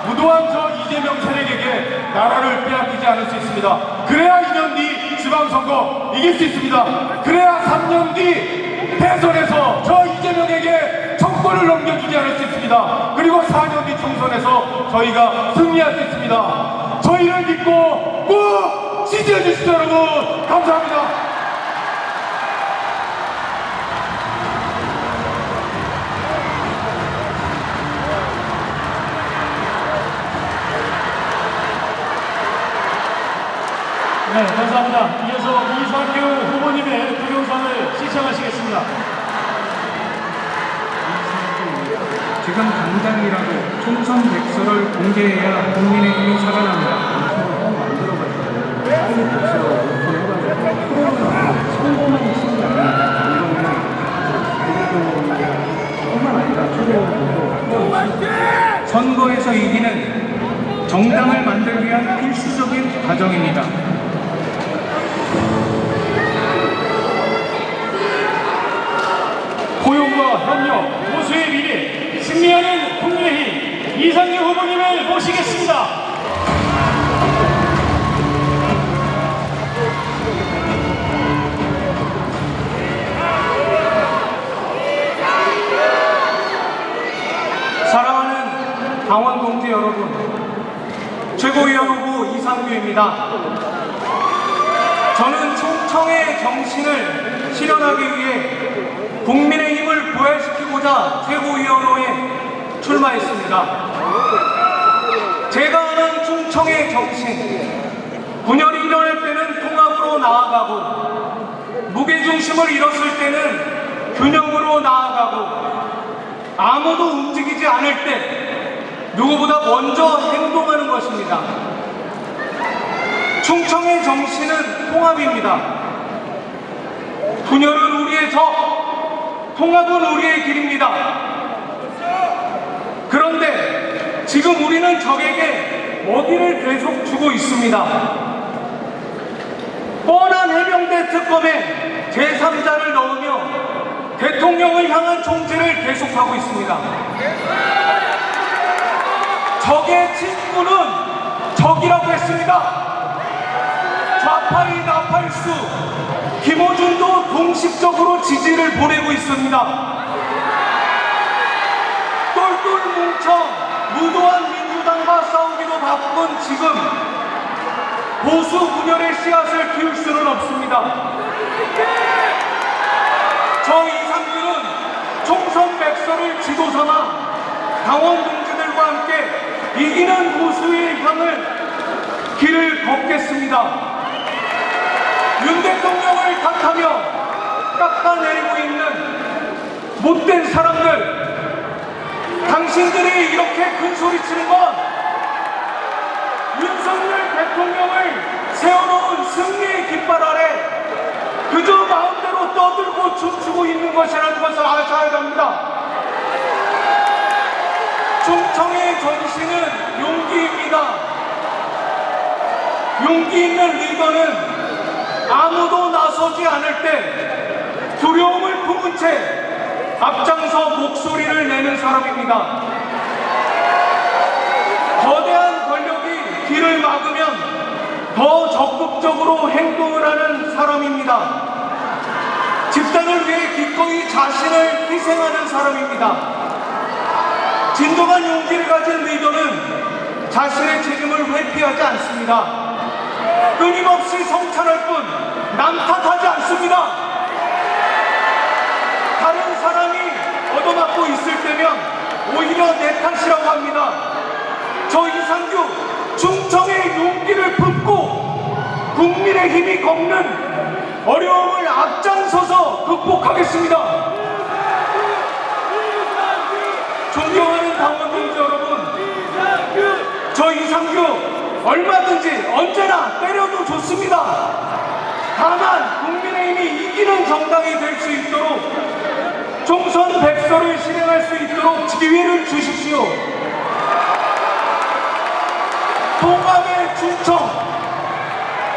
무도한 저 이재명 세력에게 나라를 빼앗기지 않을 수 있습니다. 그래야 2년 뒤 지방선거 이길 수 있습니다. 그래야 3년 뒤 대선에서 저 이재명에게 정권을 넘겨주지 않을 수 있습니다. 그리고 4년 뒤 총선에서 저희가 승리할 수 있습니다. 저희를 믿고 꼭 지지해 주시죠, 여러분. 감사합니다. 네, 감사합니다. 이어서 이상규 후보님의 동영상을 시청하시겠습니다. 지금 당장이라도 총선백서를 공개해야 국민의힘이 살아납니다. 선거에서 이기는 정당을 만들기 위한 필수적인 과정입니다. 고용과 협력, 보수의 미래, 승리하는 국민의힘 이상규 후보님을 모시겠습니다. 사랑하는 당원 동지 여러분, 최고위원 후보 이상규입니다. 저는 충청의 정신을 실현하기 위해 국민의힘을 부활시키고자 최고위원회에 출마했습니다. 제가 아는 충청의 정신, 분열이 일어날 때는 통합으로 나아가고 무게중심을 잃었을 때는 균형으로 나아가고 아무도 움직이지 않을 때 누구보다 먼저 행동하는 것입니다. 충청의 정신은 통합입니다. 분열은 우리의 적, 통합은 우리의 길입니다. 그런데 지금 우리는 적에게 먹이를 계속 주고 있습니다. 뻔한 해병대 특검에 제3자를 넣으며 대통령을 향한 총질을 계속하고 있습니다. 적의 친구는 적이라고 했습니다. 좌파의 나팔수 김어준도 공식적으로 지지를 보내고 있습니다. 똘똘 뭉쳐 무도한 민주당과 싸우기도 바쁜 지금 보수 분열의 씨앗을 키울 수는 없습니다. 저 이상규는 총선 백서를 지도삼아 당원 동지들과 함께 이기는 보수의 향을 길을 걷겠습니다. 윤 대통령을 탓하며 깎아내리고 있는 못된 사람들, 당신들이 이렇게 큰소리치는 건 윤석열 대통령을 세워놓은 승리의 깃발 아래 그저 마음대로 떠들고 춤추고 있는 것이라는 것을 아셔야 합니다. 충청의 정신은 용기입니다. 용기 있는 리더는 아무도 나서지 않을 때 두려움을 품은 채 앞장서 목소리를 내는 사람입니다. 거대한 권력이 길을 막으면 더 적극적으로 행동을 하는 사람입니다. 집단을 위해 기꺼이 자신을 희생하는 사람입니다. 진정한 용기를 가진 리더는 자신의 책임을 회피하지 않습니다. 끊임없이 성찰할 뿐 남 탓하지 않습니다. 다른 사람이 얻어맞고 있을 때면 오히려 내 탓이라고 합니다. 저 이상규 충청의 용기를 품고 국민의힘이 겪는 어려움을 앞장서서 극복하겠습니다. 존경하는 당원 동지 여러분, 저 이상규 얼마든지 언제나 때려도 좋습니다. 다만 국민의힘이 이기는 정당이 될 수 있도록 총선 백서를 실행할 수 있도록 기회를 주십시오. 통합의 충청,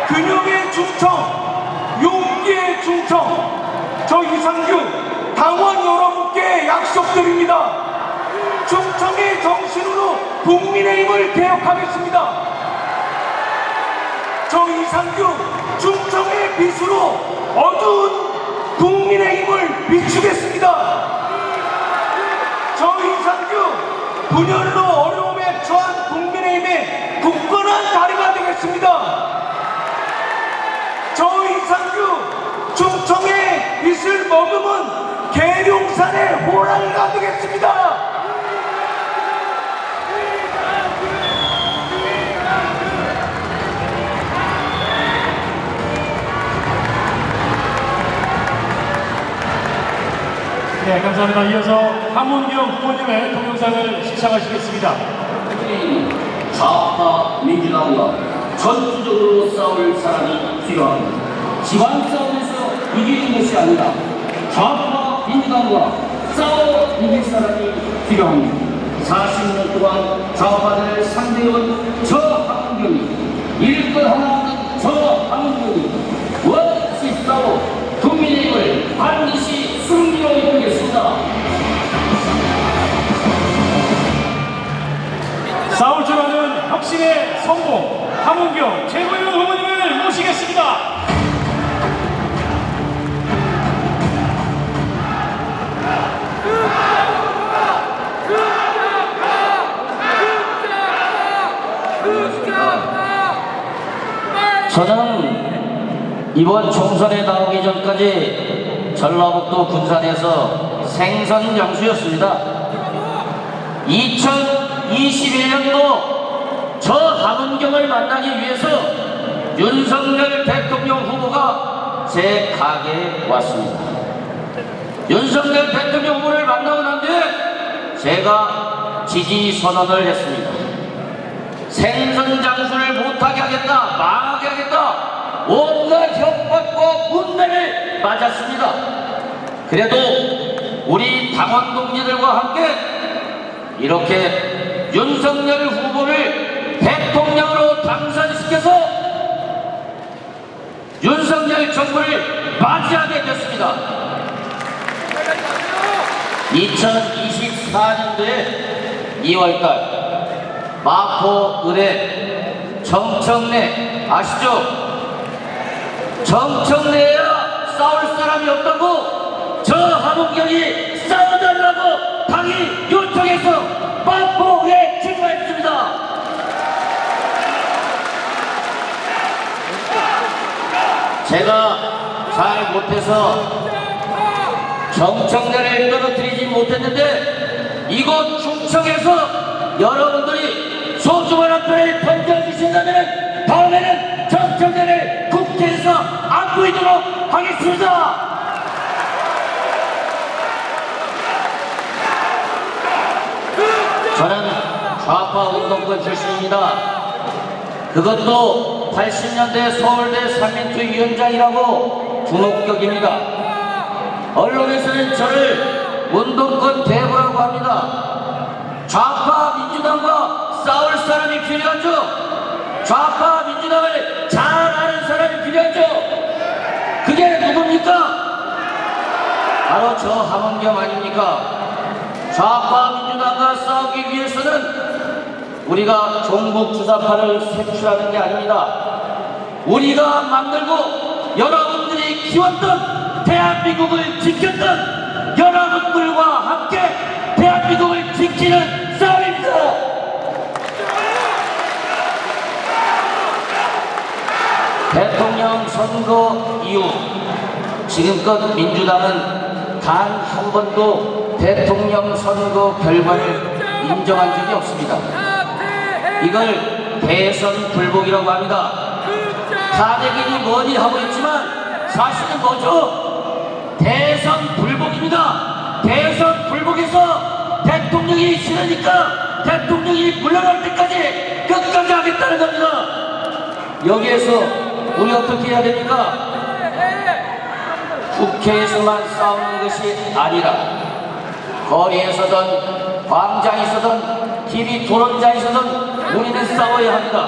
균형의 충청, 용기의 충청, 저 이상규 당원 여러분께 약속드립니다. 충청의 정신으로 국민의힘을 개혁하겠습니다. 저 이상규 충청의 빛으로 어두운 국민의힘을 비추겠습니다. 저 이상규 분열로 어려움에 처한 국민의힘의 굳건한 다리가 되겠습니다. 저 이상규 충청의 빛을 머금은 계룡산의 호랑이가 되겠습니다. 네, 감사합니다. 이어서 함은경 후보님의 동영상을 시청하시겠습니다. 좌파 민주당과 전투적으로 싸울 사람이 필요합니다. 지방 싸움에서 이기는 것이 아니라 좌파 민주당과 싸워 이길 사람이 필요합니다. 40년 동안 좌파들을 상대해온 저 함은경이 잃을 것 하나 없는 저 함은경이 원시 싸워 국민의힘을 반드시 승리로 이끌겠습니다. 싸울 줄 아는 혁신의 성공 함은경 최고위원 후보님을 모시겠습니다. 저는 이번 총선에 나오기 전까지 전라북도 군산에서 생선 장수였습니다. 2021년도 저 함은경을 만나기 위해서 윤석열 대통령 후보가 제 가게에 왔습니다. 윤석열 대통령 후보를 만나고 난 뒤에 제가 지지 선언을 했습니다. 생선 장수를 못하게 하겠다, 망하게 하겠다, 온갖 협박과 문매를 맞았습니다. 그래도 우리 당원 동지들과 함께 이렇게 윤석열 후보를 대통령으로 당선시켜서 윤석열 정부를 맞이하게 됐습니다. 2024년도에 2월달 마포 의뢰 정청래 아시죠? 정청래야 싸울 사람이 없다고 저 함은경이 싸워달라고 당이 요청해서 마포에 출마했습니다. 제가 잘 못해서 정청래를 떨어뜨리지 못했는데 이곳 충청에서 여러분들이 소중한 한 표를 던져주신다면 다음에는 정청래를 국회에서 안 보이도록 하겠습니다. 저는 좌파 운동권 출신입니다. 그것도 80년대 서울대 삼민투 위원장이라고 주목격입니다. 언론에서는 저를 운동권 대부라고 합니다. 좌파 민주당과 싸울 사람이 필요하죠. 좌파 민주당을 잘 아는 사람이 필요하죠. 그게 누굽니까? 바로 저 함은경 아닙니까? 좌파 민주당과 싸우기 위해서는 우리가 종북 주사파를 색출하는 게 아닙니다. 우리가 만들고 여러분들이 키웠던 대한민국을 지켰던 여러분들과 함께 대한민국을 지키는 싸움입니다. 대통령 선거 이후 지금껏 민주당은 단 한 번도 대통령 선거 결과를 인정한 적이 없습니다. 이걸 대선 불복이라고 합니다. 탄핵이니 뭐니 하고 있지만 사실은 뭐죠? 대선 불복입니다. 대선 불복에서 대통령이 싫으니까 대통령이 물러날 때까지 끝까지 하겠다는 겁니다. 여기에서 우리 어떻게 해야 됩니까? 국회에서만 싸우는 것이 아니라 거리에서든 광장에서든 TV 토론장에서든 우리는 싸워야 합니다.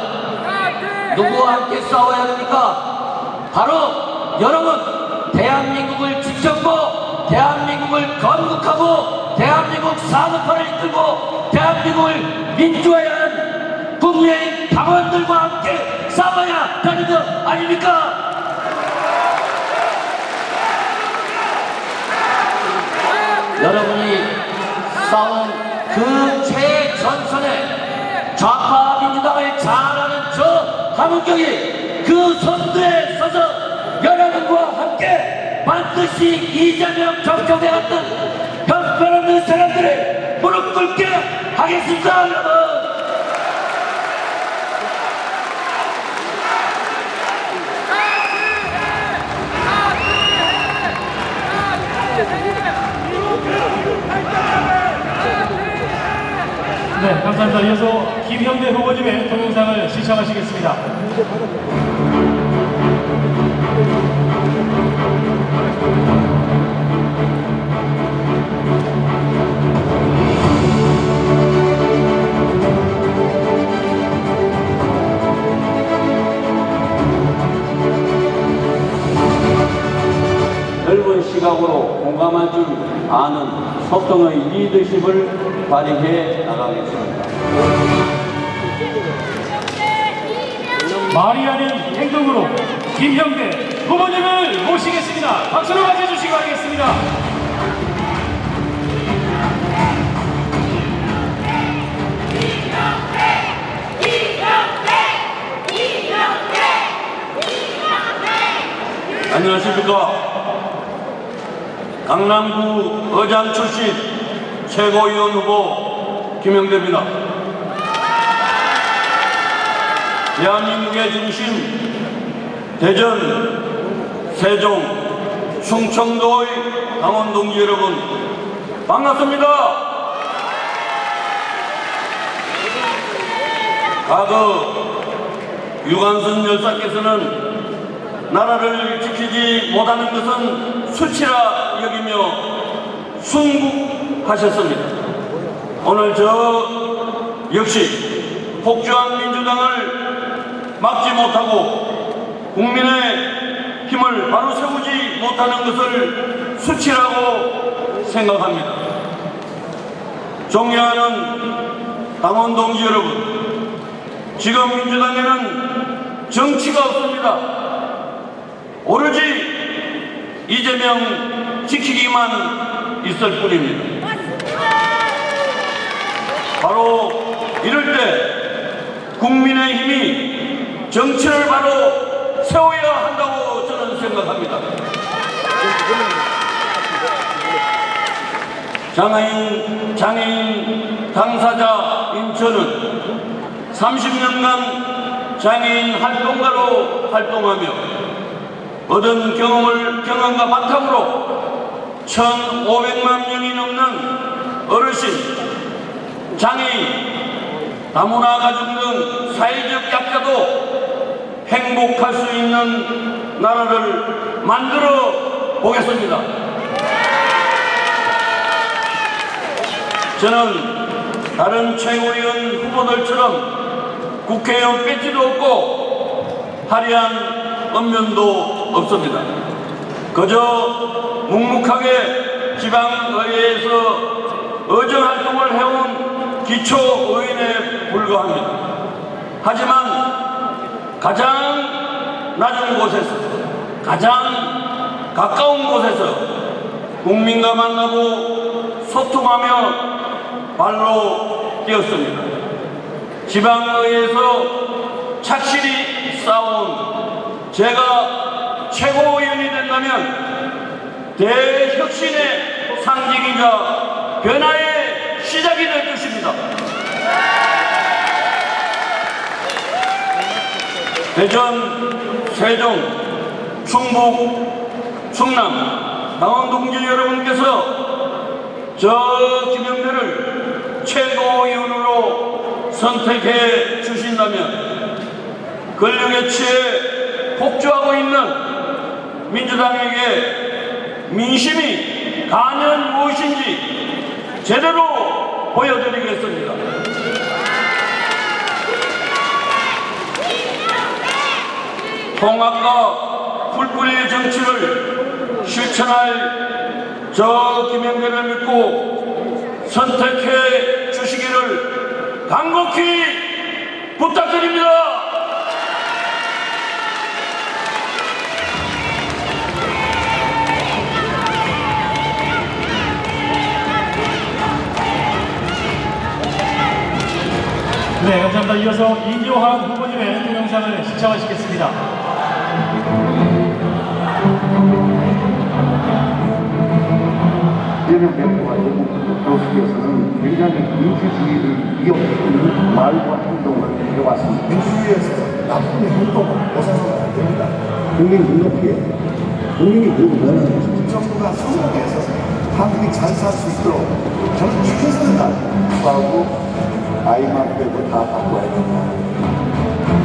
누구와 함께 싸워야 됩니까? 바로 여러분, 대한민국을 지켰고 대한민국을 건국하고 대한민국 산업화를 이끌고 대한민국을 민주화한 국민의 당원들과 함께 싸워야 하는 것 아닙니까? 여러분이 싸운 그 최전선에 좌파 민주당을 잘 아는 저 함은경이 그 선두에 서서 여러분과 함께 반드시 이재명 정청래 같은 형편없는 사람들을 무릎 꿇게 하겠습니다. 여러분. 네, 감사합니다. 이어서 김형대 후보님의 동영상을 시청하시겠습니다. 넓은 시각으로 공감할 줄 아는 소통의 리더십을 발휘해 나가겠습니다. 말이 아닌 행동으로 김형대 후보님을 모시겠습니다. 박수로 맞아주시기 바라겠습니다. 안녕하십니까. 강남구 의장 출신 최고위원 후보 김형대입니다. 대한민국의 중심 대전, 세종, 충청도의 당원 동지 여러분 반갑습니다. 과거 유관순 열사께서는 나라를 지키지 못하는 것은 수치라 여기며 순국하셨습니다. 오늘 저 역시 폭주한 민주당을 막지 못하고 국민의 힘을 바로 세우지 못하는 것을 수치라고 생각합니다. 존경하는 당원 동지 여러분, 지금 민주당에는 정치가 없습니다. 오로지 이재명 지키기만 있을 뿐입니다. 바로 이럴 때 국민의힘이 정치를 바로 세워야 한다고 저는 생각합니다. 장애인 당사자인 저는 30년간 장애인 활동가로 활동하며 얻은 경험과 바탕으로 1,500만 명이 넘는 어르신, 장애인, 다문화 가족 등 사회적 약자도 행복할 수 있는 나라를 만들어 보겠습니다. 저는 다른 최고위원 후보들처럼 국회의원 배지도 없고 화려한 언면도 없습니다. 그저 묵묵하게 지방의회에서 의정활동을 해온 기초의원에 불과합니다. 하지만 가장 낮은 곳에서, 가장 가까운 곳에서 국민과 만나고 소통하며 발로 뛰었습니다. 지방의회에서 착실히 싸운 제가 최고위원이 된다면 대혁신의 상징이자 변화의 시작이 될 것입니다. 대전, 세종, 충북, 충남 당원 동지 여러분께서 저 김형대를 최고위원으로 선택해 주신다면 권력에 취해 폭주하고 있는 민주당에게 민심이 가는 무엇인지 제대로 보여드리겠습니다. 통합과 불굴의 정치를 실천할 저 김형대를 믿고 선택해 주시기를 간곡히 부탁드립니다. 네, 감사합니다. 이어서 인요한 후보님의 동영상을 시청하시겠습니다. 이재명 대표와 교수께서는 굉장히 민주주의를 위협하는 말과 행동을 해왔습니다. 민주주의에서 나쁜 행동을 벗어서는 안 됩니다. 국민 눈높이에 국민이 누구 원하는 정부가 성공해서 한국이 잘 살 수 있도록 저는 최선을 다하고 아이만 빼고 다 바꿔야 된다.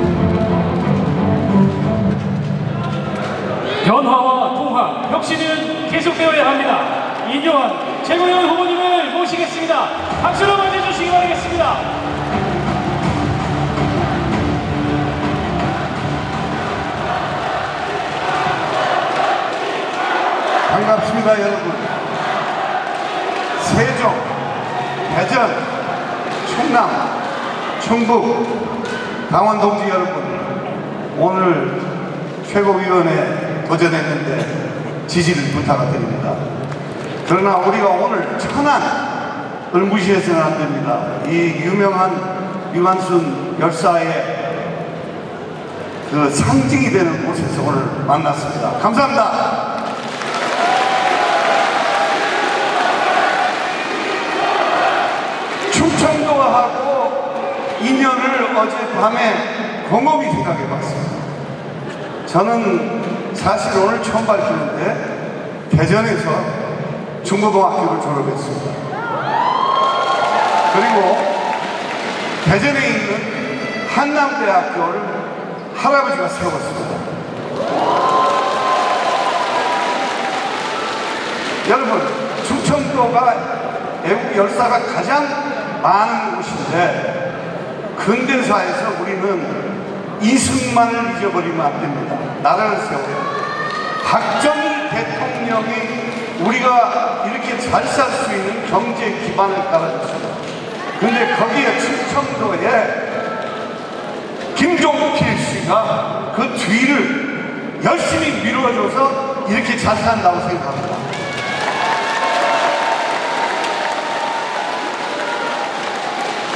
변화와 통합, 혁신은 계속되어야 합니다. 인요한 최고위원 후보님을 모시겠습니다. 박수로 맞이해주시기 바라겠습니다. 반갑습니다, 여러분. 세종, 대전, 충남, 충북, 강원 동지 여러분, 오늘 최고위원회 도전했는데 지지를 부탁드립니다. 그러나 우리가 오늘 천안을 무시해서는 안 됩니다. 이 유명한 유한순 열사의 그 상징이 되는 곳에서 오늘 만났습니다. 감사합니다. 충청도하고 인연을 어젯밤에 곰곰이 생각해 봤습니다. 저는 사실 오늘 처음 밝히는데 대전에서 중고등학교를 졸업했습니다. 그리고 대전에 있는 한남대학교를 할아버지가 세웠습니다. 여러분, 충청도가 애국 열사가 가장 많은 곳인데 근대사에서 우리는 이승만을 잊어버리면 안 됩니다. 나라를 세워요. 박정희 대통령이 우리가 이렇게 잘 살 수 있는 경제 기반을 깔아줬습니다. 근데 거기에 충청도에 김종필 씨가 그 뒤를 열심히 밀어줘서 이렇게 잘 산다고 생각합니다.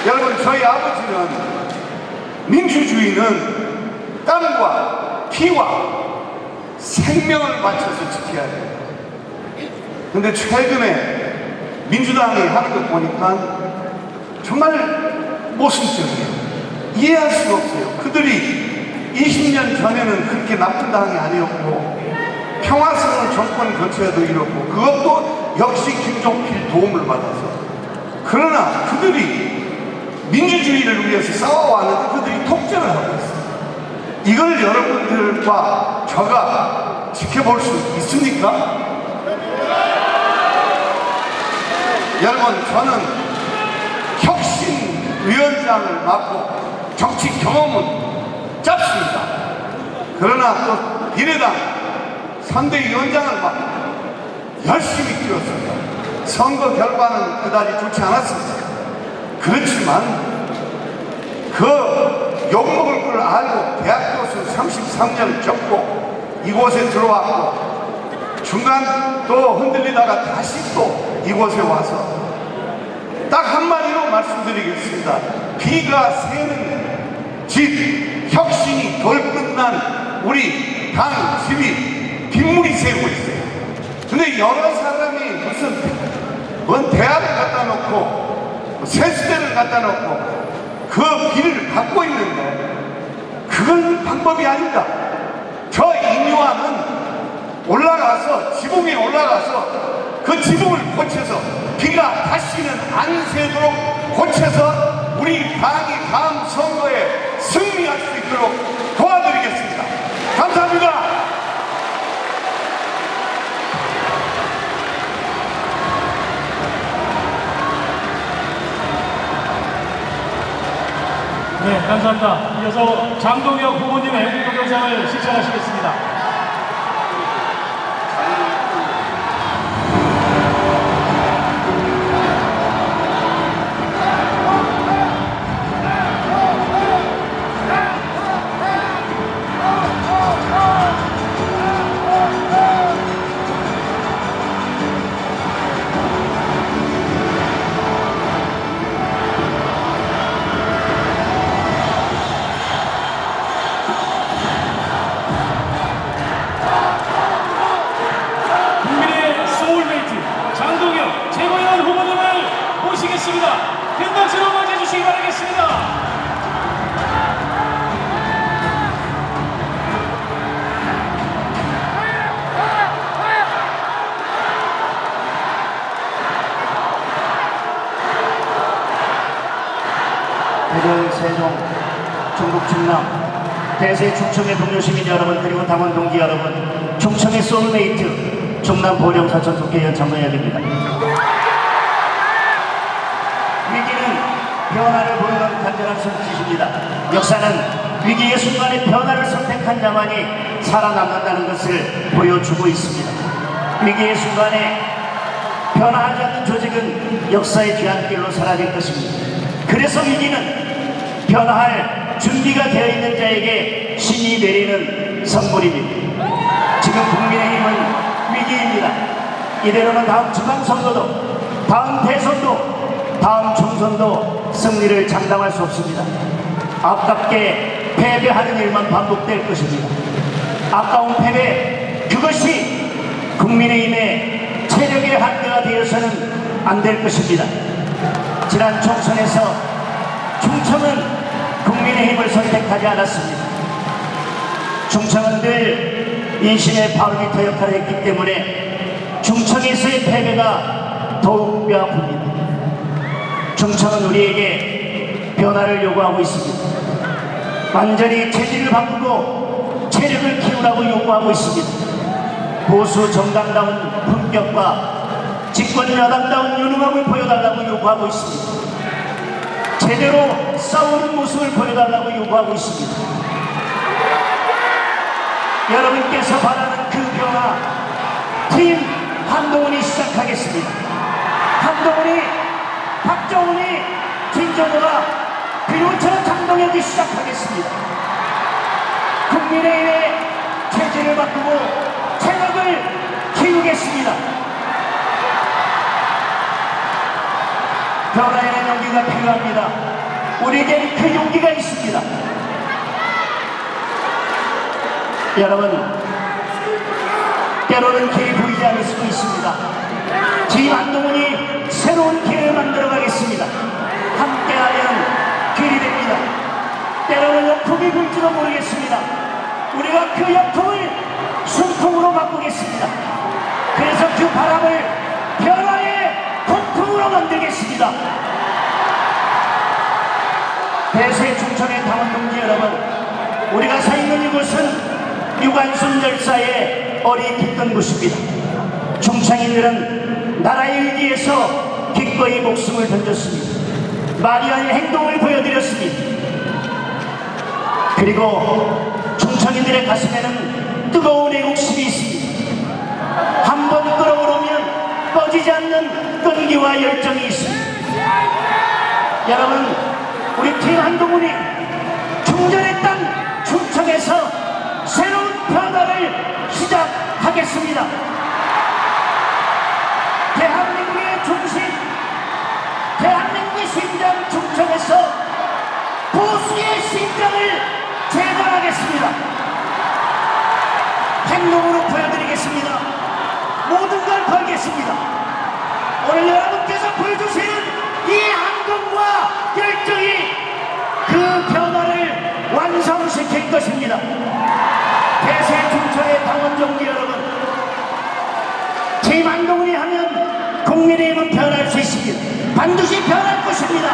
여러분, 저희 아버지는 민주주의는 땀과 피와 생명을 바쳐서 지켜야 됩니다. 근데 최근에 민주당이 하는 거 보니까 정말 모순적이에요. 이해할 수가 없어요. 그들이 20년 전에는 그렇게 나쁜 당이 아니었고 평화스러운 정권 교체도 이뤘고 그것도 역시 김종필 도움을 받아서. 그러나 그들이 민주주의를 위해서 싸워왔는데 그들이 독재를 하고 있어요. 이걸 여러분들과 저가 지켜볼 수 있습니까? 여러분, 저는 혁신위원장을 맡고 정치 경험은 짧습니다. 그러나 또 비례당 선대위원장을 맡고 열심히 뛰었습니다. 선거 결과는 그다지 좋지 않았습니다. 그렇지만 그 욕먹을 걸 알고 대학 교수 33년을 겪고 이곳에 들어왔고 중간 또 흔들리다가 다시 또 이곳에 와서 딱 한마디로 말씀드리겠습니다. 비가 새는 집, 혁신이 덜 끝난 우리 당 집이 빗물이 새고 있어요. 근데 여러 사람이 무슨 뭔 대학을 갖다 놓고 세수대를 갖다 놓고 그 비를 받고 있는데 그건 방법이 아니다. 저 인요한은 올라가서 지붕에 올라가서 그 지붕을 고쳐서 비가 다시는 안 새도록 고쳐서 우리 당이 다음 선거에 승리할 수 있도록 도와드리겠습니다. 감사합니다. 네, 감사합니다. 이어서 장동혁 후보님의 동영상을 시청하시겠습니다. 큰 박수로 맞이해주시기 바라겠습니다. 서울, 세종, 중국, 충남, 대세 충청의 동료 시민 여러분, 그리고 당원 동지 여러분, 충청의 소울메이트, 충남 보령 사천 국회의원 장동혁입니다. 위기는 변화를 부르는 간절한 손짓입니다. 역사는 위기의 순간에 변화를 선택한 자만이 살아남는다는 것을 보여주고 있습니다. 위기의 순간에 변화하지 않는 조직은 역사의 뒤안길로 사라질 것입니다. 그래서 위기는 변화할 준비가 되어 있는 자에게 신이 내리는 선물입니다. 지금 국민의힘은 위기입니다. 이대로는 다음 지방선거도, 다음 대선도, 다음 총선도 승리를 장담할 수 없습니다. 아깝게 패배하는 일만 반복될 것입니다. 아까운 패배, 그것이 국민의힘의 체력의 한계가 되어서는 안 될 것입니다. 지난 총선에서 충청은 국민의힘을 선택하지 않았습니다. 충청은 늘 인심의 바로미터 역할을 했기 때문에 충청에서의 패배가 더욱 뼈아픕니다. 충청은 우리에게 변화를 요구하고 있습니다. 완전히 체질을 바꾸고 체력을 키우라고 요구하고 있습니다. 보수 정당다운 품격과 집권 여당다운 유능함을 보여달라고 요구하고 있습니다. 제대로 싸우는 모습을 보여달라고 요구하고 있습니다. 여러분께서 바라는 그 변화, 팀 한동훈이 시작하겠습니다. 한동훈이, 박정훈이, 진정호가, 그리고 저 장동혁이 시작하겠습니다. 국민의힘의 체질을 바꾸고 체력을 키우겠습니다. 변화에는 용기가 필요합니다. 우리에겐 그 용기가 있습니다. 여러분, 때로는 길이 보이지 않을 수도 있습니다. 지금 한동훈이 새로운 길을 만들어 가겠습니다. 함께하면 길이 됩니다. 때로는 역풍이 불지도 모르겠습니다. 우리가 그 역풍을 순풍으로 바꾸겠습니다. 그래서 그 바람을 변화의 폭풍으로 만들겠습니다. 대세 충청의 당원 동지 여러분, 우리가 서 있는 이곳은 유관순 열사의 어리 깃든 곳입니다. 충청인들은 나라의 위기에서 기꺼이 목숨을 던졌습니다. 말이 아닌 행동을 보여드렸습니다. 그리고 충청인들의 가슴에는 뜨거운 애국심이 있습니다. 한번 끓어오르면 꺼지지 않는 끈기와 열정이 있습니다. 여러분, 우리 팀 한동훈이 충전의 땅 충청에서 새로운 변화를 시작하겠습니다. 대한민국의 중심, 대한민국의 심장 충청에서 보수의 심장을 재건하겠습니다. 행동으로 보여드리겠습니다. 모든 걸 걸겠습니다. 오늘 여러분께서 보여주시는 이 한동과 열정이 그 변화를 완성시킬 것입니다. 대세 충청의 당원 동지 여러분, 팀 한동훈이 하면 국민의힘은 변할 수 있습니다. 반드시 변할 것입니다.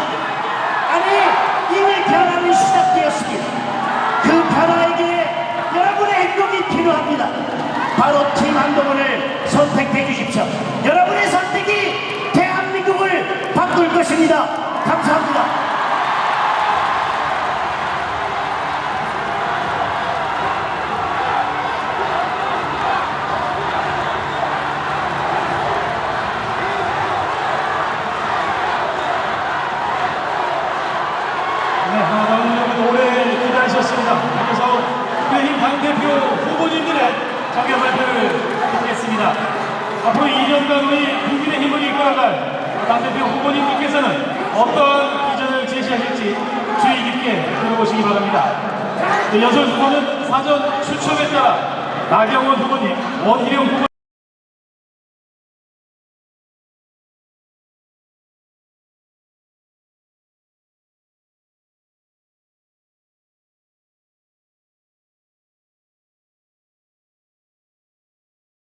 아니, 이미 변화는 시작되었습니다. 그 변화의 길에 여러분의 행동이 필요합니다. 바로 팀 한동훈을 선택해 주십시오. 여러분의 선택이 대한민국을 바꿀 것입니다. 감사합니다. 그래서 국민의힘 당대표 후보님들의 자격 발표를 하겠습니다. 앞으로 2년간 우리 국민의힘을 이끌어갈 당대표 후보님들께서는 어떠한 비전을 제시하실지 주의 깊게 들어보시기 바랍니다. 연설 후보는 사전 추첨에 따라 나경원 후보님, 원희룡 후보님,